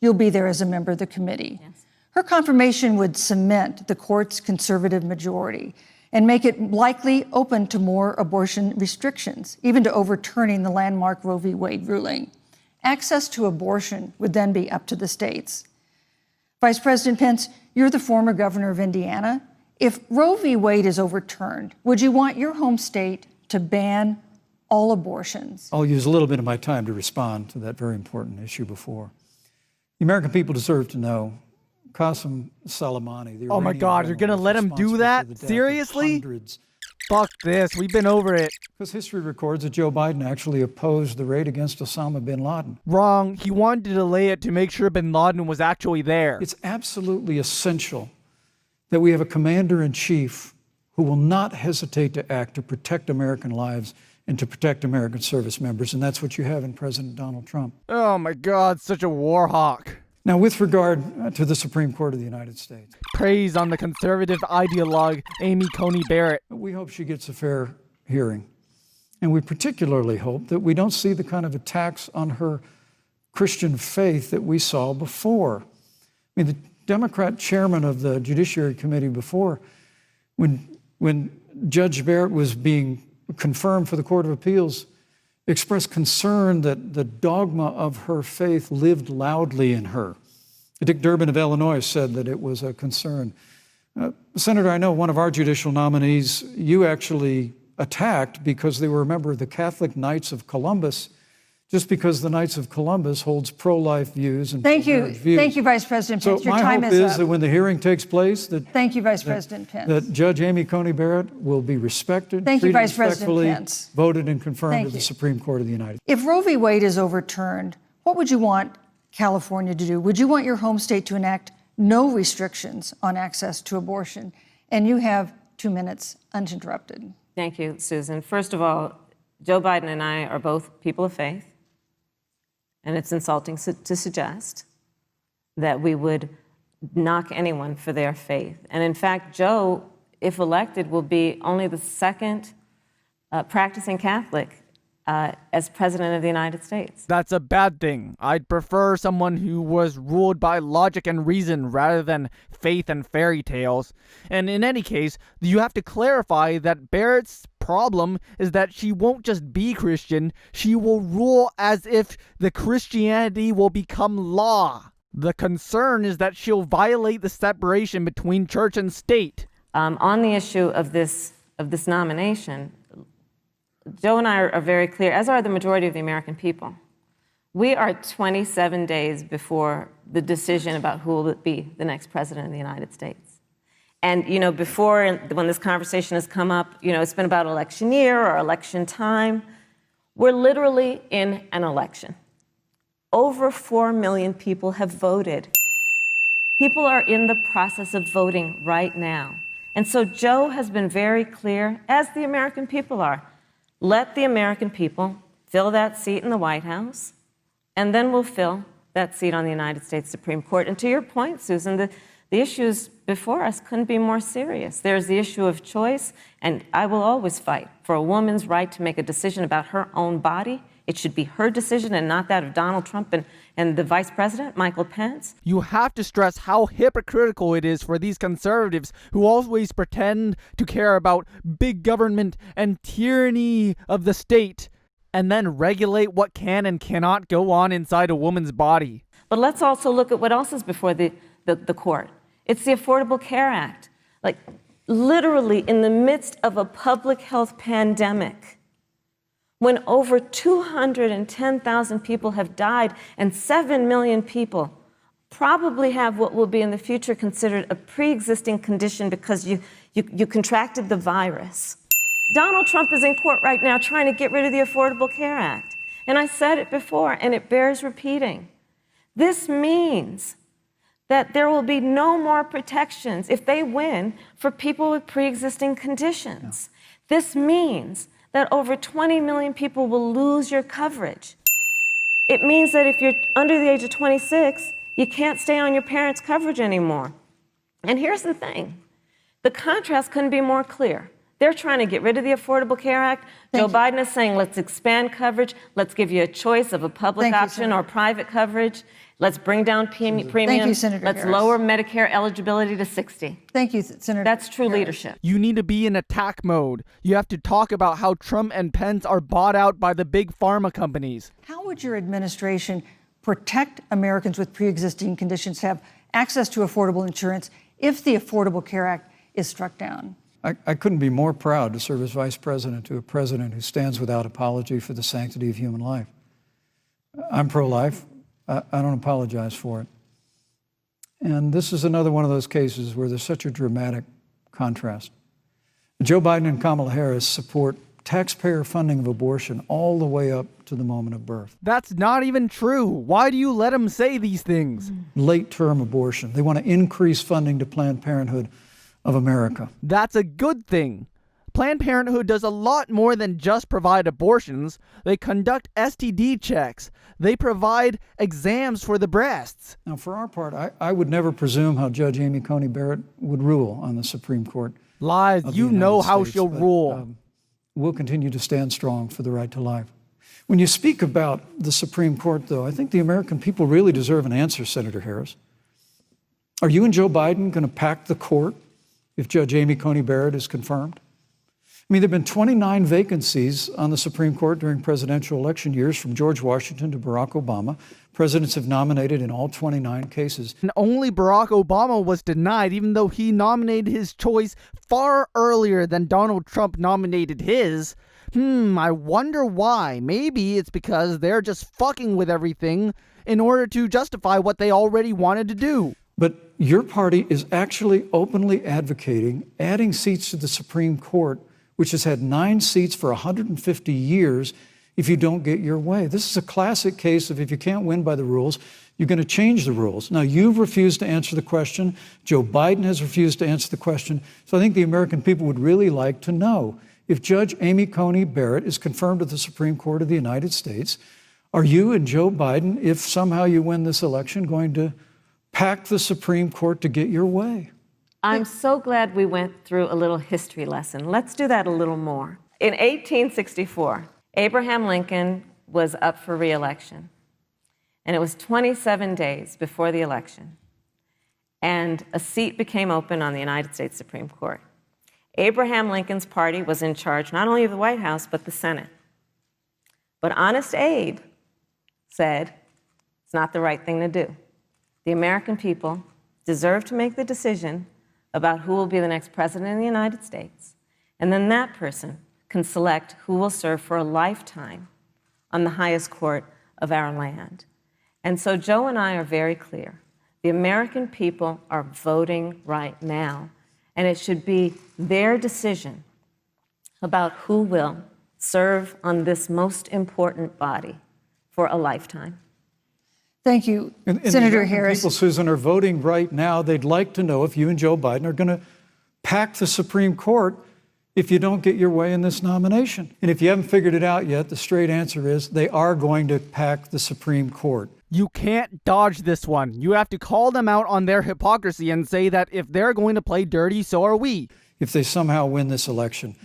you'll be there as a member of the committee. Yes. Her confirmation would cement the court's conservative majority and make it likely open to more abortion restrictions, even to overturning the landmark Roe v. Wade ruling. Access to abortion would then be up to the states. Vice President Pence, you're the former governor of Indiana. If Roe v. Wade is overturned, would you want your home state to ban all abortions? I'll use a little bit of my time to respond to that very important issue before. The American people deserve to know Qasem Soleimani, the Oh my Iranian God, you're general gonna let him do responsible that? for the death of Seriously? hundreds. Fuck this. We've been over it. Because history records that Joe Biden actually opposed the raid against Osama bin Laden. Wrong. He wanted to delay it to make sure bin Laden was actually there. It's absolutely essential that we have a commander-in-chief who will not hesitate to act to protect American lives and to protect American service members, and that's what you have in President Donald Trump. Oh my God, such a war hawk. Now, with regard to the Supreme Court of the United States, Praise on the conservative ideologue Amy Coney Barrett. we hope she gets a fair hearing. And we particularly hope that we don't see the kind of attacks on her Christian faith that we saw before. I mean, the Democrat chairman of the Judiciary Committee before, when Judge Barrett was being confirmed for the Court of Appeals, expressed concern that the dogma of her faith lived loudly in her. Dick Durbin of Illinois said that it was a concern. Senator, I know one of our judicial nominees you actually attacked because they were a member of the Catholic Knights of Columbus, just because the Knights of Columbus holds pro-life views and pro-marriage views. Thank you, Vice President Pence. So Your time my hope is is up. that when the hearing takes place, Thank you, Vice President Pence. that Judge Amy Coney Barrett will be respected, Thank you, treated Vice President respectfully, Pence. voted and confirmed Thank to the you. Supreme Court of the United States. If Roe v. Wade is overturned, what would you want California to do? Would you want your home state to enact no restrictions on access to abortion? And you have 2 minutes uninterrupted. Thank you, Susan. First of all, Joe Biden and I are both people of faith, and it's insulting to suggest that we would knock anyone for their faith. And in fact, Joe, if elected, will be only the second practicing Catholic as President of the United States. That's a bad thing. I'd prefer someone who was ruled by logic and reason rather than faith and fairy tales. And in any case, you have to clarify that Barrett's problem is that she won't just be Christian, she will rule as if the Christianity will become law. The concern is that she'll violate the separation between church and state. On the issue of this nomination, Joe and I are very clear, as are the majority of the American people. We are 27 days before the decision about who will be the next president of the United States. And, you know, before, when this conversation has come up, you know, it's been about election year or election time. We're literally in an election. Over 4 million people have voted. People are in the process of voting right now. And so Joe has been very clear, as the American people are. Let the American people fill that seat in the White House, and then we'll fill that seat on the United States Supreme Court. And to your point, Susan, the issues before us couldn't be more serious. There's the issue of choice, and I will always fight for a woman's right to make a decision about her own body. It should be her decision and not that of Donald Trump and the Vice President, Michael Pence. You have to stress how hypocritical it is for these conservatives who always pretend to care about big government and tyranny of the state and then regulate what can and cannot go on inside a woman's body. But let's also look at what else is before the court. It's the Affordable Care Act. Like, literally in the midst of a public health pandemic, when over 210,000 people have died and 7 million people probably have what will be in the future considered a pre-existing condition because you contracted the virus. Donald Trump is in court right now trying to get rid of the Affordable Care Act. And I said it before, and it bears repeating. This means that there will be no more protections if they win for people with pre-existing conditions. No. This means that over 20 million people will lose your coverage. It means that if you're under the age of 26, you can't stay on your parents' coverage anymore. And here's the thing. The contrast couldn't be more clear. They're trying to get rid of the Affordable Care Act. Joe Biden is saying, let's expand coverage. Let's give you a choice of a public option or private coverage. Let's bring down premiums. Thank you, Senator Let's Harris. lower Medicare eligibility to 60. Thank you, Senator. That's true leadership. You need to be in attack mode. You have to talk about how Trump and Pence are bought out by the big pharma companies. How would your administration protect Americans with pre-existing conditions to have access to affordable insurance if the Affordable Care Act is struck down? I couldn't be more proud to serve as vice president to a president who stands without apology for the sanctity of human life. I'm pro-life. I don't apologize for it. And this is another one of those cases where there's such a dramatic contrast. Joe Biden and Kamala Harris support taxpayer funding of abortion all the way up to the moment of birth. That's not even true. Why do you let them say these things? Late-term abortion. They want to increase funding to Planned Parenthood of America. That's a good thing. Planned Parenthood does a lot more than just provide abortions. They conduct STD checks. They provide exams for the breasts. Now, for our part, I would never presume how Judge Amy Coney Barrett would rule on the Supreme Court. Lies. You know how she'll rule. We'll continue to stand strong for the right to life. When you speak about the Supreme Court, though, I think the American people really deserve an answer, Senator Harris. Are you and Joe Biden going to pack the court if Judge Amy Coney Barrett is confirmed? I mean, there have been 29 vacancies on the Supreme Court during presidential election years, from George Washington to Barack Obama. Presidents have nominated in all 29 cases. And only Barack Obama was denied, even though he nominated his choice far earlier than Donald Trump nominated his. I wonder why. Maybe it's because they're just fucking with everything in order to justify what they already wanted to do. But your party is actually openly advocating adding seats to the Supreme Court, which has had 9 seats for 150 years, if you don't get your way. This is a classic case of if you can't win by the rules, you're going to change the rules. Now, you've refused to answer the question. Joe Biden has refused to answer the question. So I think the American people would really like to know, if Judge Amy Coney Barrett is confirmed to the Supreme Court of the United States, are you and Joe Biden, if somehow you win this election, going to pack the Supreme Court to get your way? I'm so glad we went through a little history lesson. Let's do that a little more. In 1864, Abraham Lincoln was up for re-election, and it was 27 days before the election, and a seat became open on the United States Supreme Court. Abraham Lincoln's party was in charge not only of the White House, but the Senate. But Honest Abe said it's not the right thing to do. The American people deserve to make the decision about who will be the next president of the United States, and then that person can select who will serve for a lifetime on the highest court of our land. And so Joe and I are very clear. The American people are voting right now, and it should be their decision about who will serve on this most important body for a lifetime. Thank you, And Senator the Harris. people, Susan, are voting right now. They'd like to know if you and Joe Biden are going to pack the Supreme Court if you don't get your way in this nomination. And if you haven't figured it out yet, the straight answer is they are going to pack the Supreme Court. You can't dodge this one. You have to call them out on their hypocrisy and say that if they're going to play dirty, so are we. If they somehow win this election.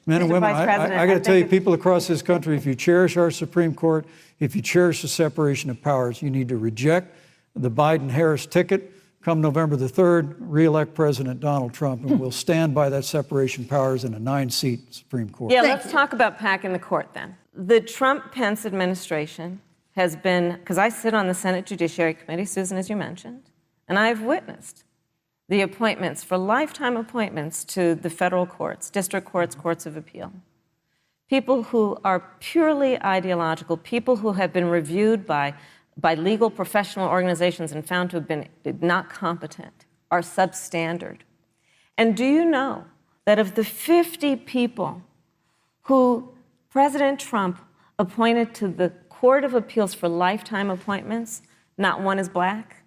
Men and Mr. women, Vice President, I got to tell you, think people across this country, if you cherish our Supreme Court, if you cherish the separation of powers, you need to reject the Biden-Harris ticket. Come November the 3rd, re-elect President Donald Trump, and we'll stand by that separation of powers in a 9-seat Supreme Court. Yeah, let's talk about packing the court then. The Trump-Pence administration has been, because I sit on the Senate Judiciary Committee, Susan, as you mentioned, and I've witnessed the appointments for lifetime appointments to the federal courts, district courts, courts of appeal. People who are purely ideological, people who have been reviewed by legal professional organizations and found to have been not competent, are substandard. And do you know that of the 50 people who President Trump appointed to the Court of Appeals for lifetime appointments, not one is black?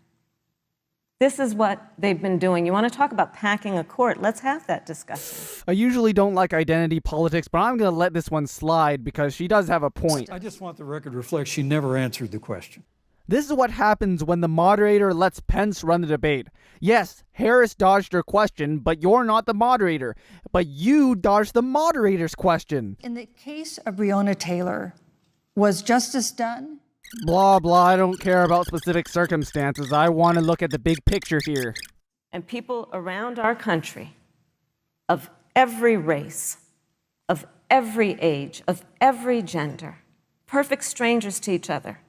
This is what they've been doing. You want to talk about packing a court? Let's have that discussion. I usually don't like identity politics, but I'm going to let this one slide because she does have a point. I just want the record to reflect she never answered the question. This is what happens when the moderator lets Pence run the debate. Yes, Harris dodged her question, but you're not the moderator. But you dodged the moderator's question. In the case of Breonna Taylor, was justice done? Blah, blah, I don't care about specific circumstances. I want to look at the big picture here. And people around our country, of every race, of every age, of every gender, perfect strangers to each other,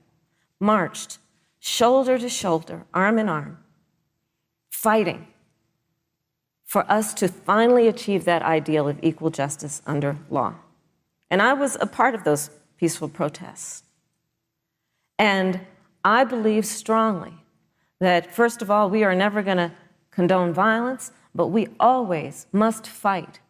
marched shoulder to shoulder, arm in arm, fighting for us to finally achieve that ideal of equal justice under law. And I was a part of those peaceful protests. And I believe strongly that, first of all, we are never going to condone violence, but we always must fight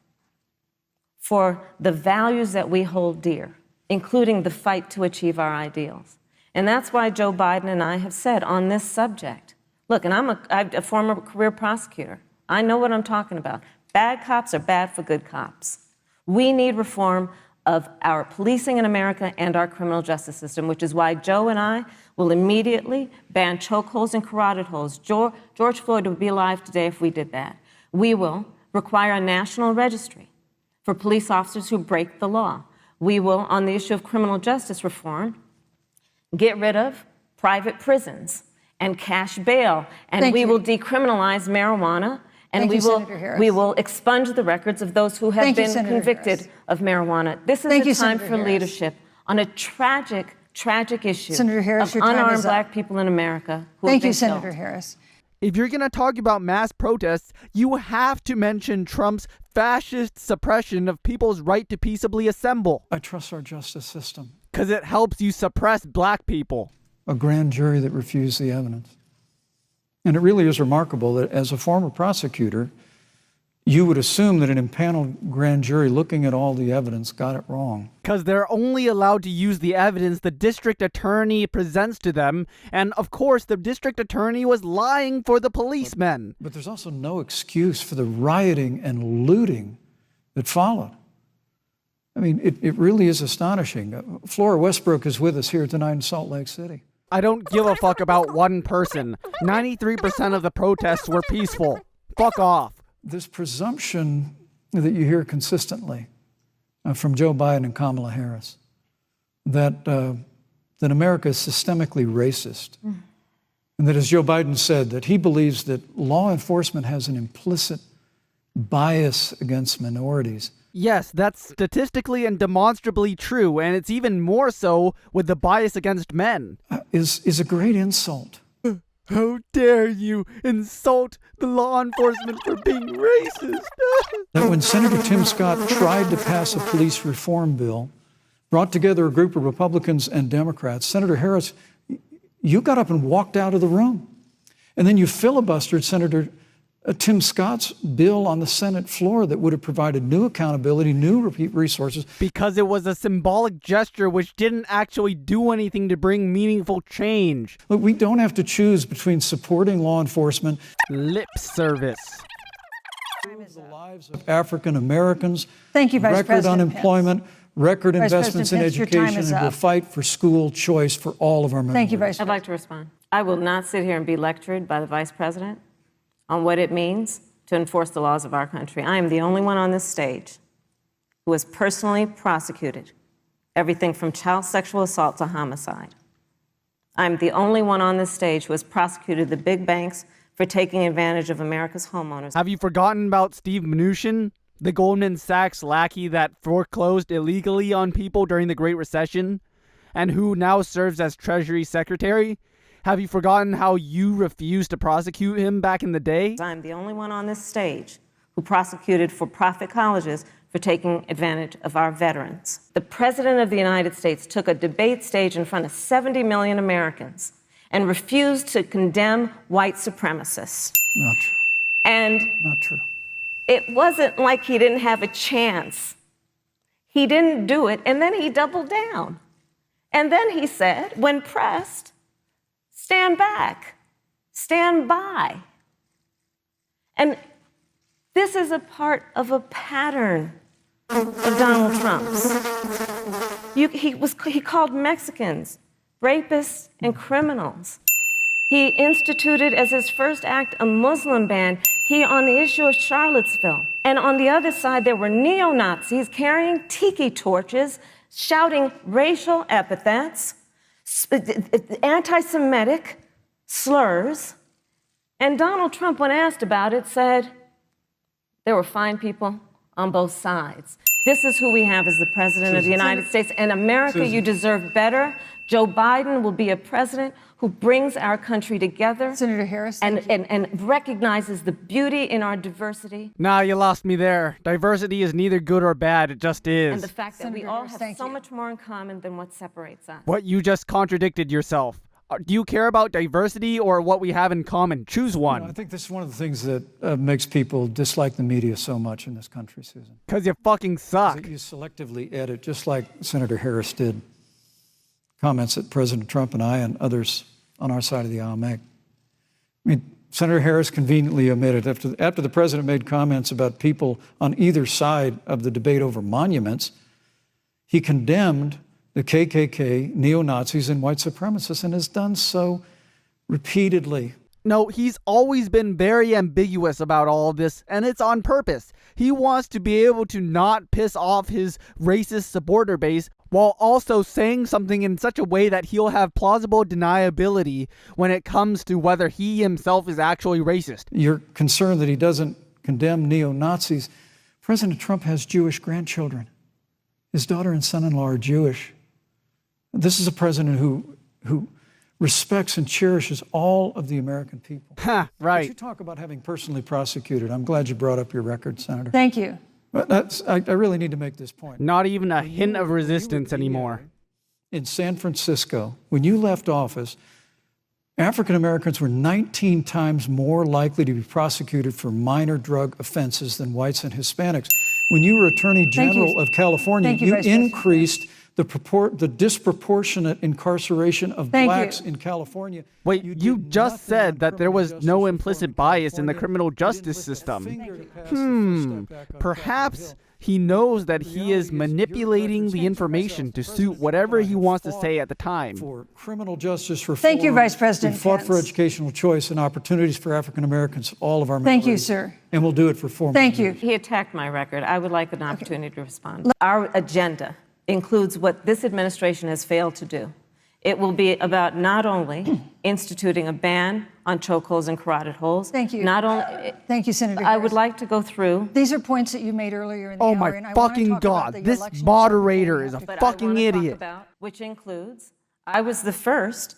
for the values that we hold dear, including the fight to achieve our ideals. And that's why Joe Biden and I have said on this subject, look, and I'm a former career prosecutor. I know what I'm talking about. Bad cops are bad for good cops. We need reform of our policing in America and our criminal justice system, which is why Joe and I will immediately ban chokeholds and carotid holds. George Floyd would be alive today if we did that. We will require a national registry for police officers who break the law. We will, on the issue of criminal justice reform, get rid of private prisons and cash bail, and we will decriminalize marijuana. And we will expunge the records of those who have been convicted of marijuana. This is the time for leadership on a tragic, tragic issue Senator Harris, of your time unarmed is up. black people in America who Thank have you, been Senator killed. Harris. If you're going to talk about mass protests, you have to mention Trump's fascist suppression of people's right to peaceably assemble, I trust our justice system. because it helps you suppress black people. A grand jury that refused the evidence. And it really is remarkable that as a former prosecutor, you would assume that an impaneled grand jury looking at all the evidence got it wrong. Because they're only allowed to use the evidence the district attorney presents to them, and of course the district attorney was lying for the policemen. But there's also no excuse for the rioting and looting that followed. I mean, it really is astonishing. Flora Westbrook is with us here tonight in Salt Lake City. I don't give a fuck about one person. 93% of the protests were peaceful. Fuck off. This presumption that you hear consistently from Joe Biden and Kamala Harris that America is systemically racist, and that, as Joe Biden said, that he believes that law enforcement has an implicit bias against minorities. Yes, that's statistically and demonstrably true, and it's even more so with the bias against men. Is a great insult. How dare you insult the law enforcement for being racist? That when Senator Tim Scott tried to pass a police reform bill, brought together a group of Republicans and Democrats, Senator Harris, you got up and walked out of the room. And then you filibustered Senator Tim Scott's bill on the Senate floor that would have provided new accountability, new resources. Because it was a symbolic gesture which didn't actually do anything to bring meaningful change. Look, we don't have to choose between supporting law enforcement, Lip service. the lives of African Americans, Thank you, Vice record President unemployment, record Vice investments in President Pence, your time education, is and we'll up. fight for school choice for all of our members. Thank you, Vice I'd President. like to respond. I will not sit here and be lectured by the Vice President on what it means to enforce the laws of our country. I am the only one on this stage who has personally prosecuted everything from child sexual assault to homicide. I'm the only one on this stage who has prosecuted the big banks for taking advantage of America's homeowners. Have you forgotten about Steve Mnuchin, the Goldman Sachs lackey that foreclosed illegally on people during the Great Recession, and who now serves as Treasury Secretary? Have you forgotten how you refused to prosecute him back in the day? I'm the only one on this stage who prosecuted for-profit colleges for taking advantage of our veterans. The President of the United States took a debate stage in front of 70 million Americans and refused to condemn white supremacists. Not true. And Not true. it wasn't like he didn't have a chance. He didn't do it, and then he doubled down. And then he said, when pressed, stand back, stand by. And this is a part of a pattern of Donald Trump's. He called Mexicans rapists and criminals. He instituted as his first act a Muslim ban. He on the issue of Charlottesville. And on the other side, there were neo-Nazis carrying tiki torches, shouting racial epithets, anti-Semitic slurs. And Donald Trump, when asked about it, said there were fine people on both sides. This is who we have as the President of the United States. And America, you deserve better. Joe Biden will be a president who brings our country together. Senator Harris, and recognizes the beauty in our diversity. Nah, you lost me there. Diversity is neither good or bad, it just is. And the fact that we Senator all Harris, have thank so you. much more in common than what separates us. What, you just contradicted yourself. Do you care about diversity or what we have in common? Choose I one. think this is one of the things that makes people dislike the media so much in this country, Susan. Because you fucking suck. That you selectively edit, just like Senator Harris did, comments that President Trump and I and others on our side of the aisle make. I mean, Senator Harris conveniently omitted, after the president made comments about people on either side of the debate over monuments, he condemned the KKK, neo-Nazis, and white supremacists, and has done so repeatedly. No, he's always been very ambiguous about all of this, and it's on purpose. He wants to be able to not piss off his racist supporter base while also saying something in such a way that he'll have plausible deniability when it comes to whether he himself is actually racist. You're concerned that he doesn't condemn neo-Nazis. President Trump has Jewish grandchildren. His daughter and son-in-law are Jewish. This is a president who respects and cherishes all of the American people. Ha, right. You talk about having personally prosecuted. I'm glad you brought up your record, Senator. Thank you. But I really need to make this point. Not even a hint of resistance anymore. In San Francisco, when you left office, African Americans were 19 times more likely to be prosecuted for minor drug offenses than whites and Hispanics. When you were Attorney General of California, you increased the disproportionate incarceration of blacks in California. Wait, you just said that there was no implicit bias in the criminal justice system. Perhaps he knows that he is manipulating the information to suit whatever he wants to say at the time. For criminal justice reform, thank you, Vice President we fought Pence. for educational choice and opportunities for African Americans, all of our Thank you, minorities. sir. And we'll do it for 4 more Thank you. years. He attacked my record. I would like an opportunity to respond. Our agenda includes what this administration has failed to do. It will be about not only instituting a ban on chokeholds and carotid holes. Thank you. Not only. Thank you, Senator I Harris. would like to go through. These are points that you made earlier in the Oh hour. my and I wanna fucking talk God, about the this election moderator is a certificate. But I fucking wanna idiot. Talk about, which includes, I was the first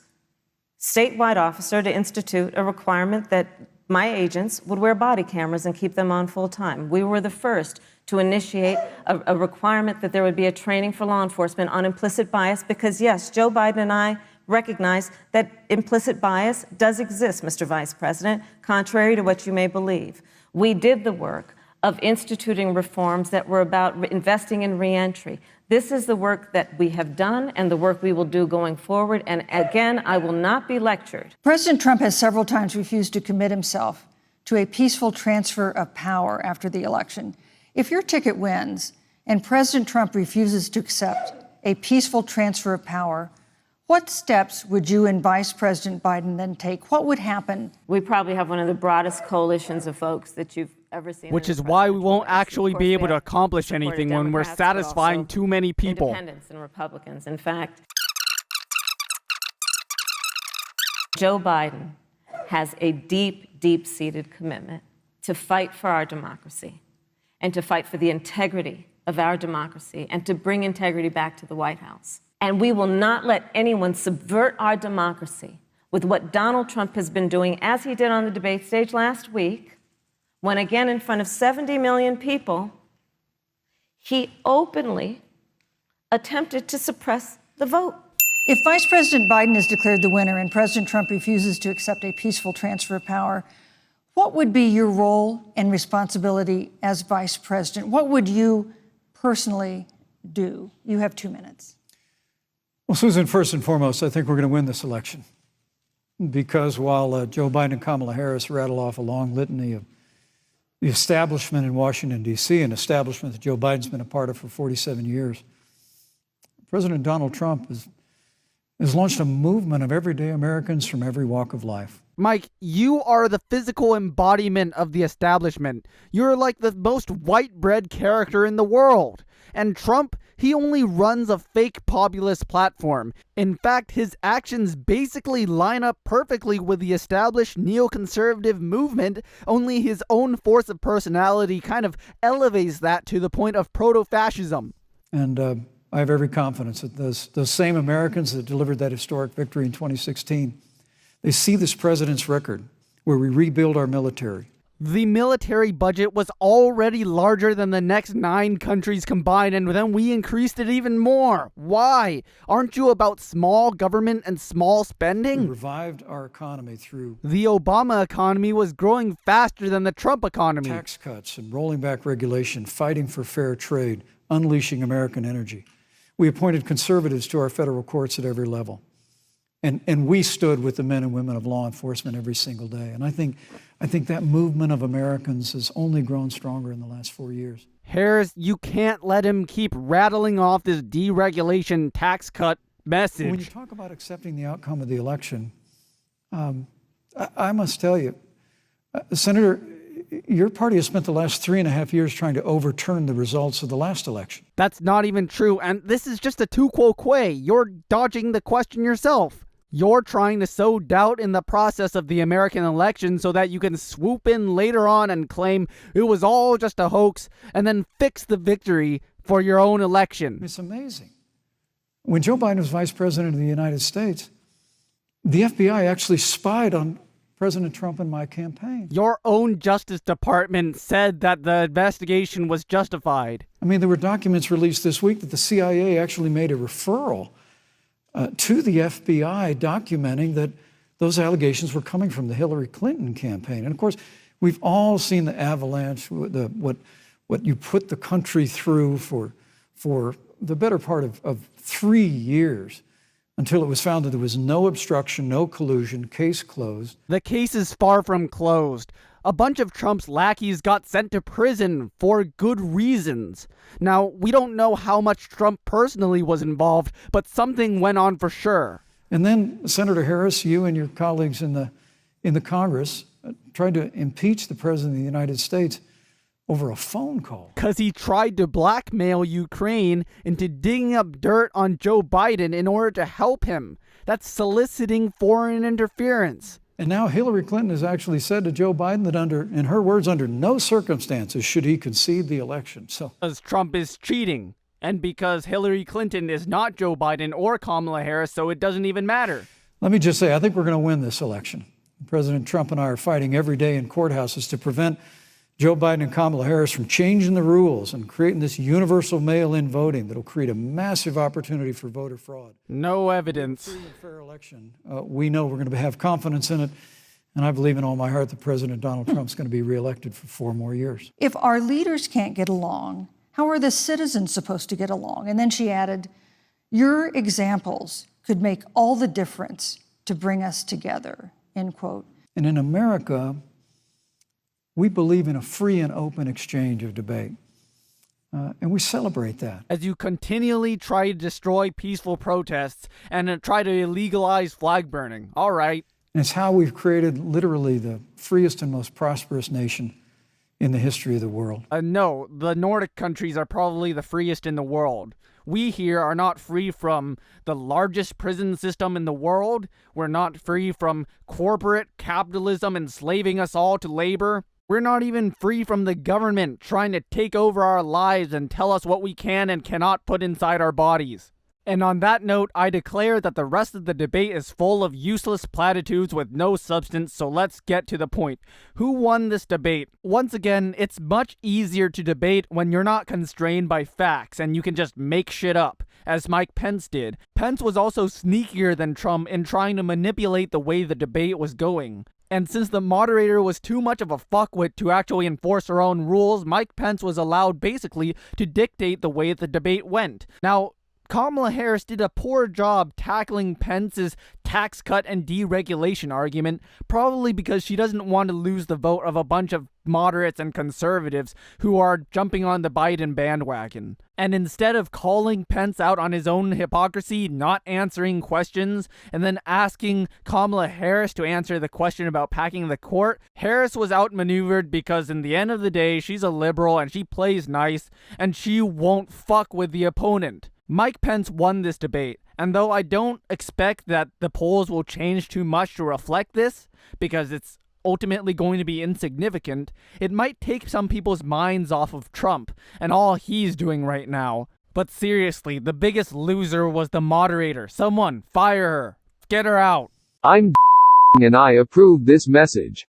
statewide officer to institute a requirement that my agents would wear body cameras and keep them on full time. We were the first to initiate a requirement that there would be a training for law enforcement on implicit bias because, yes, Joe Biden and I recognize that implicit bias does exist, Mr. Vice President, contrary to what you may believe. We did the work of instituting reforms that were about investing in reentry. This is the work that we have done and the work we will do going forward. And again, I will not be lectured. President Trump has several times refused to commit himself to a peaceful transfer of power after the election. If your ticket wins and President Trump refuses to accept a peaceful transfer of power, what steps would you and Vice President Biden then take? What would happen? We probably have one of the broadest coalitions of folks that you've ever seen. Which is why we won't actually be able to accomplish anything when we're satisfying too many people. Independents and Republicans. In fact, Joe Biden has a deep, deep-seated commitment to fight for our democracy and to fight for the integrity of our democracy and to bring integrity back to the White House. And we will not let anyone subvert our democracy with what Donald Trump has been doing, as he did on the debate stage last week, when again in front of 70 million people, he openly attempted to suppress the vote. If Vice President Biden is declared the winner and President Trump refuses to accept a peaceful transfer of power, what would be your role and responsibility as Vice President? What would you personally do? You have 2 minutes. Well, Susan, first and foremost, I think we're going to win this election. Because while Joe Biden and Kamala Harris rattle off a long litany of the establishment in Washington, D.C., an establishment that Joe Biden's been a part of for 47 years, President Donald Trump has launched a movement of everyday Americans from every walk of life. Mike, you are the physical embodiment of the establishment. You're like the most white bread character in the world. And Trump, he only runs a fake populist platform. In fact, his actions basically line up perfectly with the established neoconservative movement, only his own force of personality kind of elevates that to the point of proto-fascism. And I have every confidence that those same Americans that delivered that historic victory in 2016, they see this president's record where we rebuild our military. The military budget was already larger than the next 9 countries combined, and then we increased it even more. Why? Aren't you about small government and small spending? We revived our economy through The Obama economy was growing faster than the Trump economy. tax cuts and rolling back regulation, fighting for fair trade, unleashing American energy. We appointed conservatives to our federal courts at every level. And we stood with the men and women of law enforcement every single day. And I think that movement of Americans has only grown stronger in the last 4 years. Harris, you can't let him keep rattling off this deregulation tax cut message. When you talk about accepting the outcome of the election, I must tell you, Senator, your party has spent the last 3.5 years trying to overturn the results of the last election. That's not even true, and this is just a tu quo quo. You're dodging the question yourself. You're trying to sow doubt in the process of the American election so that you can swoop in later on and claim it was all just a hoax and then fix the victory for your own election. It's amazing. When Joe Biden was vice president of the United States, the FBI actually spied on President Trump and my campaign. Your own Justice Department said that the investigation was justified. I mean, there were documents released this week that the CIA actually made a referral to the FBI documenting that those allegations were coming from the Hillary Clinton campaign. And of course, we've all seen the avalanche, what you put the country through for the better part of 3 years until it was found that there was no obstruction, no collusion, case closed. The case is far from closed. A bunch of Trump's lackeys got sent to prison for good reasons. Now, we don't know how much Trump personally was involved, but something went on for sure. And then, Senator Harris, you and your colleagues in the Congress tried to impeach the President of the United States over a phone call. Because he tried to blackmail Ukraine into digging up dirt on Joe Biden in order to help him. That's soliciting foreign interference. And now Hillary Clinton has actually said to Joe Biden that in her words, under no circumstances should he concede the election. So, because Trump is cheating, and because Hillary Clinton is not Joe Biden or Kamala Harris, so it doesn't even matter. Let me just say, I think we're going to win this election. President Trump and I are fighting every day in courthouses to prevent Joe Biden and Kamala Harris from changing the rules and creating this universal mail-in voting that'll create a massive opportunity for voter fraud. No evidence. Free and fair election. We know we're going to have confidence in it, and I believe in all my heart that President Donald Trump's going to be reelected for 4 more years. If our leaders can't get along, how are the citizens supposed to get along? And then she added, your examples could make all the difference to bring us together, end quote. And in America, we believe in a free and open exchange of debate, and we celebrate that. As you continually try to destroy peaceful protests and try to illegalize flag burning. All right. And it's how we've created literally the freest and most prosperous nation in the history of the world. No, the Nordic countries are probably the freest in the world. We here are not free from the largest prison system in the world. We're not free from corporate capitalism enslaving us all to labor. We're not even free from the government trying to take over our lives and tell us what we can and cannot put inside our bodies. And on that note, I declare that the rest of the debate is full of useless platitudes with no substance, so let's get to the point. Who won this debate? Once again, it's much easier to debate when you're not constrained by facts and you can just make shit up, as Mike Pence did. Pence was also sneakier than Trump in trying to manipulate the way the debate was going. And since the moderator was too much of a fuckwit to actually enforce her own rules, Mike Pence was allowed basically to dictate the way the debate went. Now, Kamala Harris did a poor job tackling Pence's tax cut and deregulation argument, probably because she doesn't want to lose the vote of a bunch of moderates and conservatives who are jumping on the Biden bandwagon. And instead of calling Pence out on his own hypocrisy, not answering questions, and then asking Kamala Harris to answer the question about packing the court, Harris was outmaneuvered because in the end of the day, she's a liberal and she plays nice, and she won't fuck with the opponent. Mike Pence won this debate, and though I don't expect that the polls will change too much to reflect this, because it's ultimately going to be insignificant, it might take some people's minds off of Trump and all he's doing right now. But seriously, the biggest loser was the moderator. Someone, fire her. Get her out. I'm and I approve this message.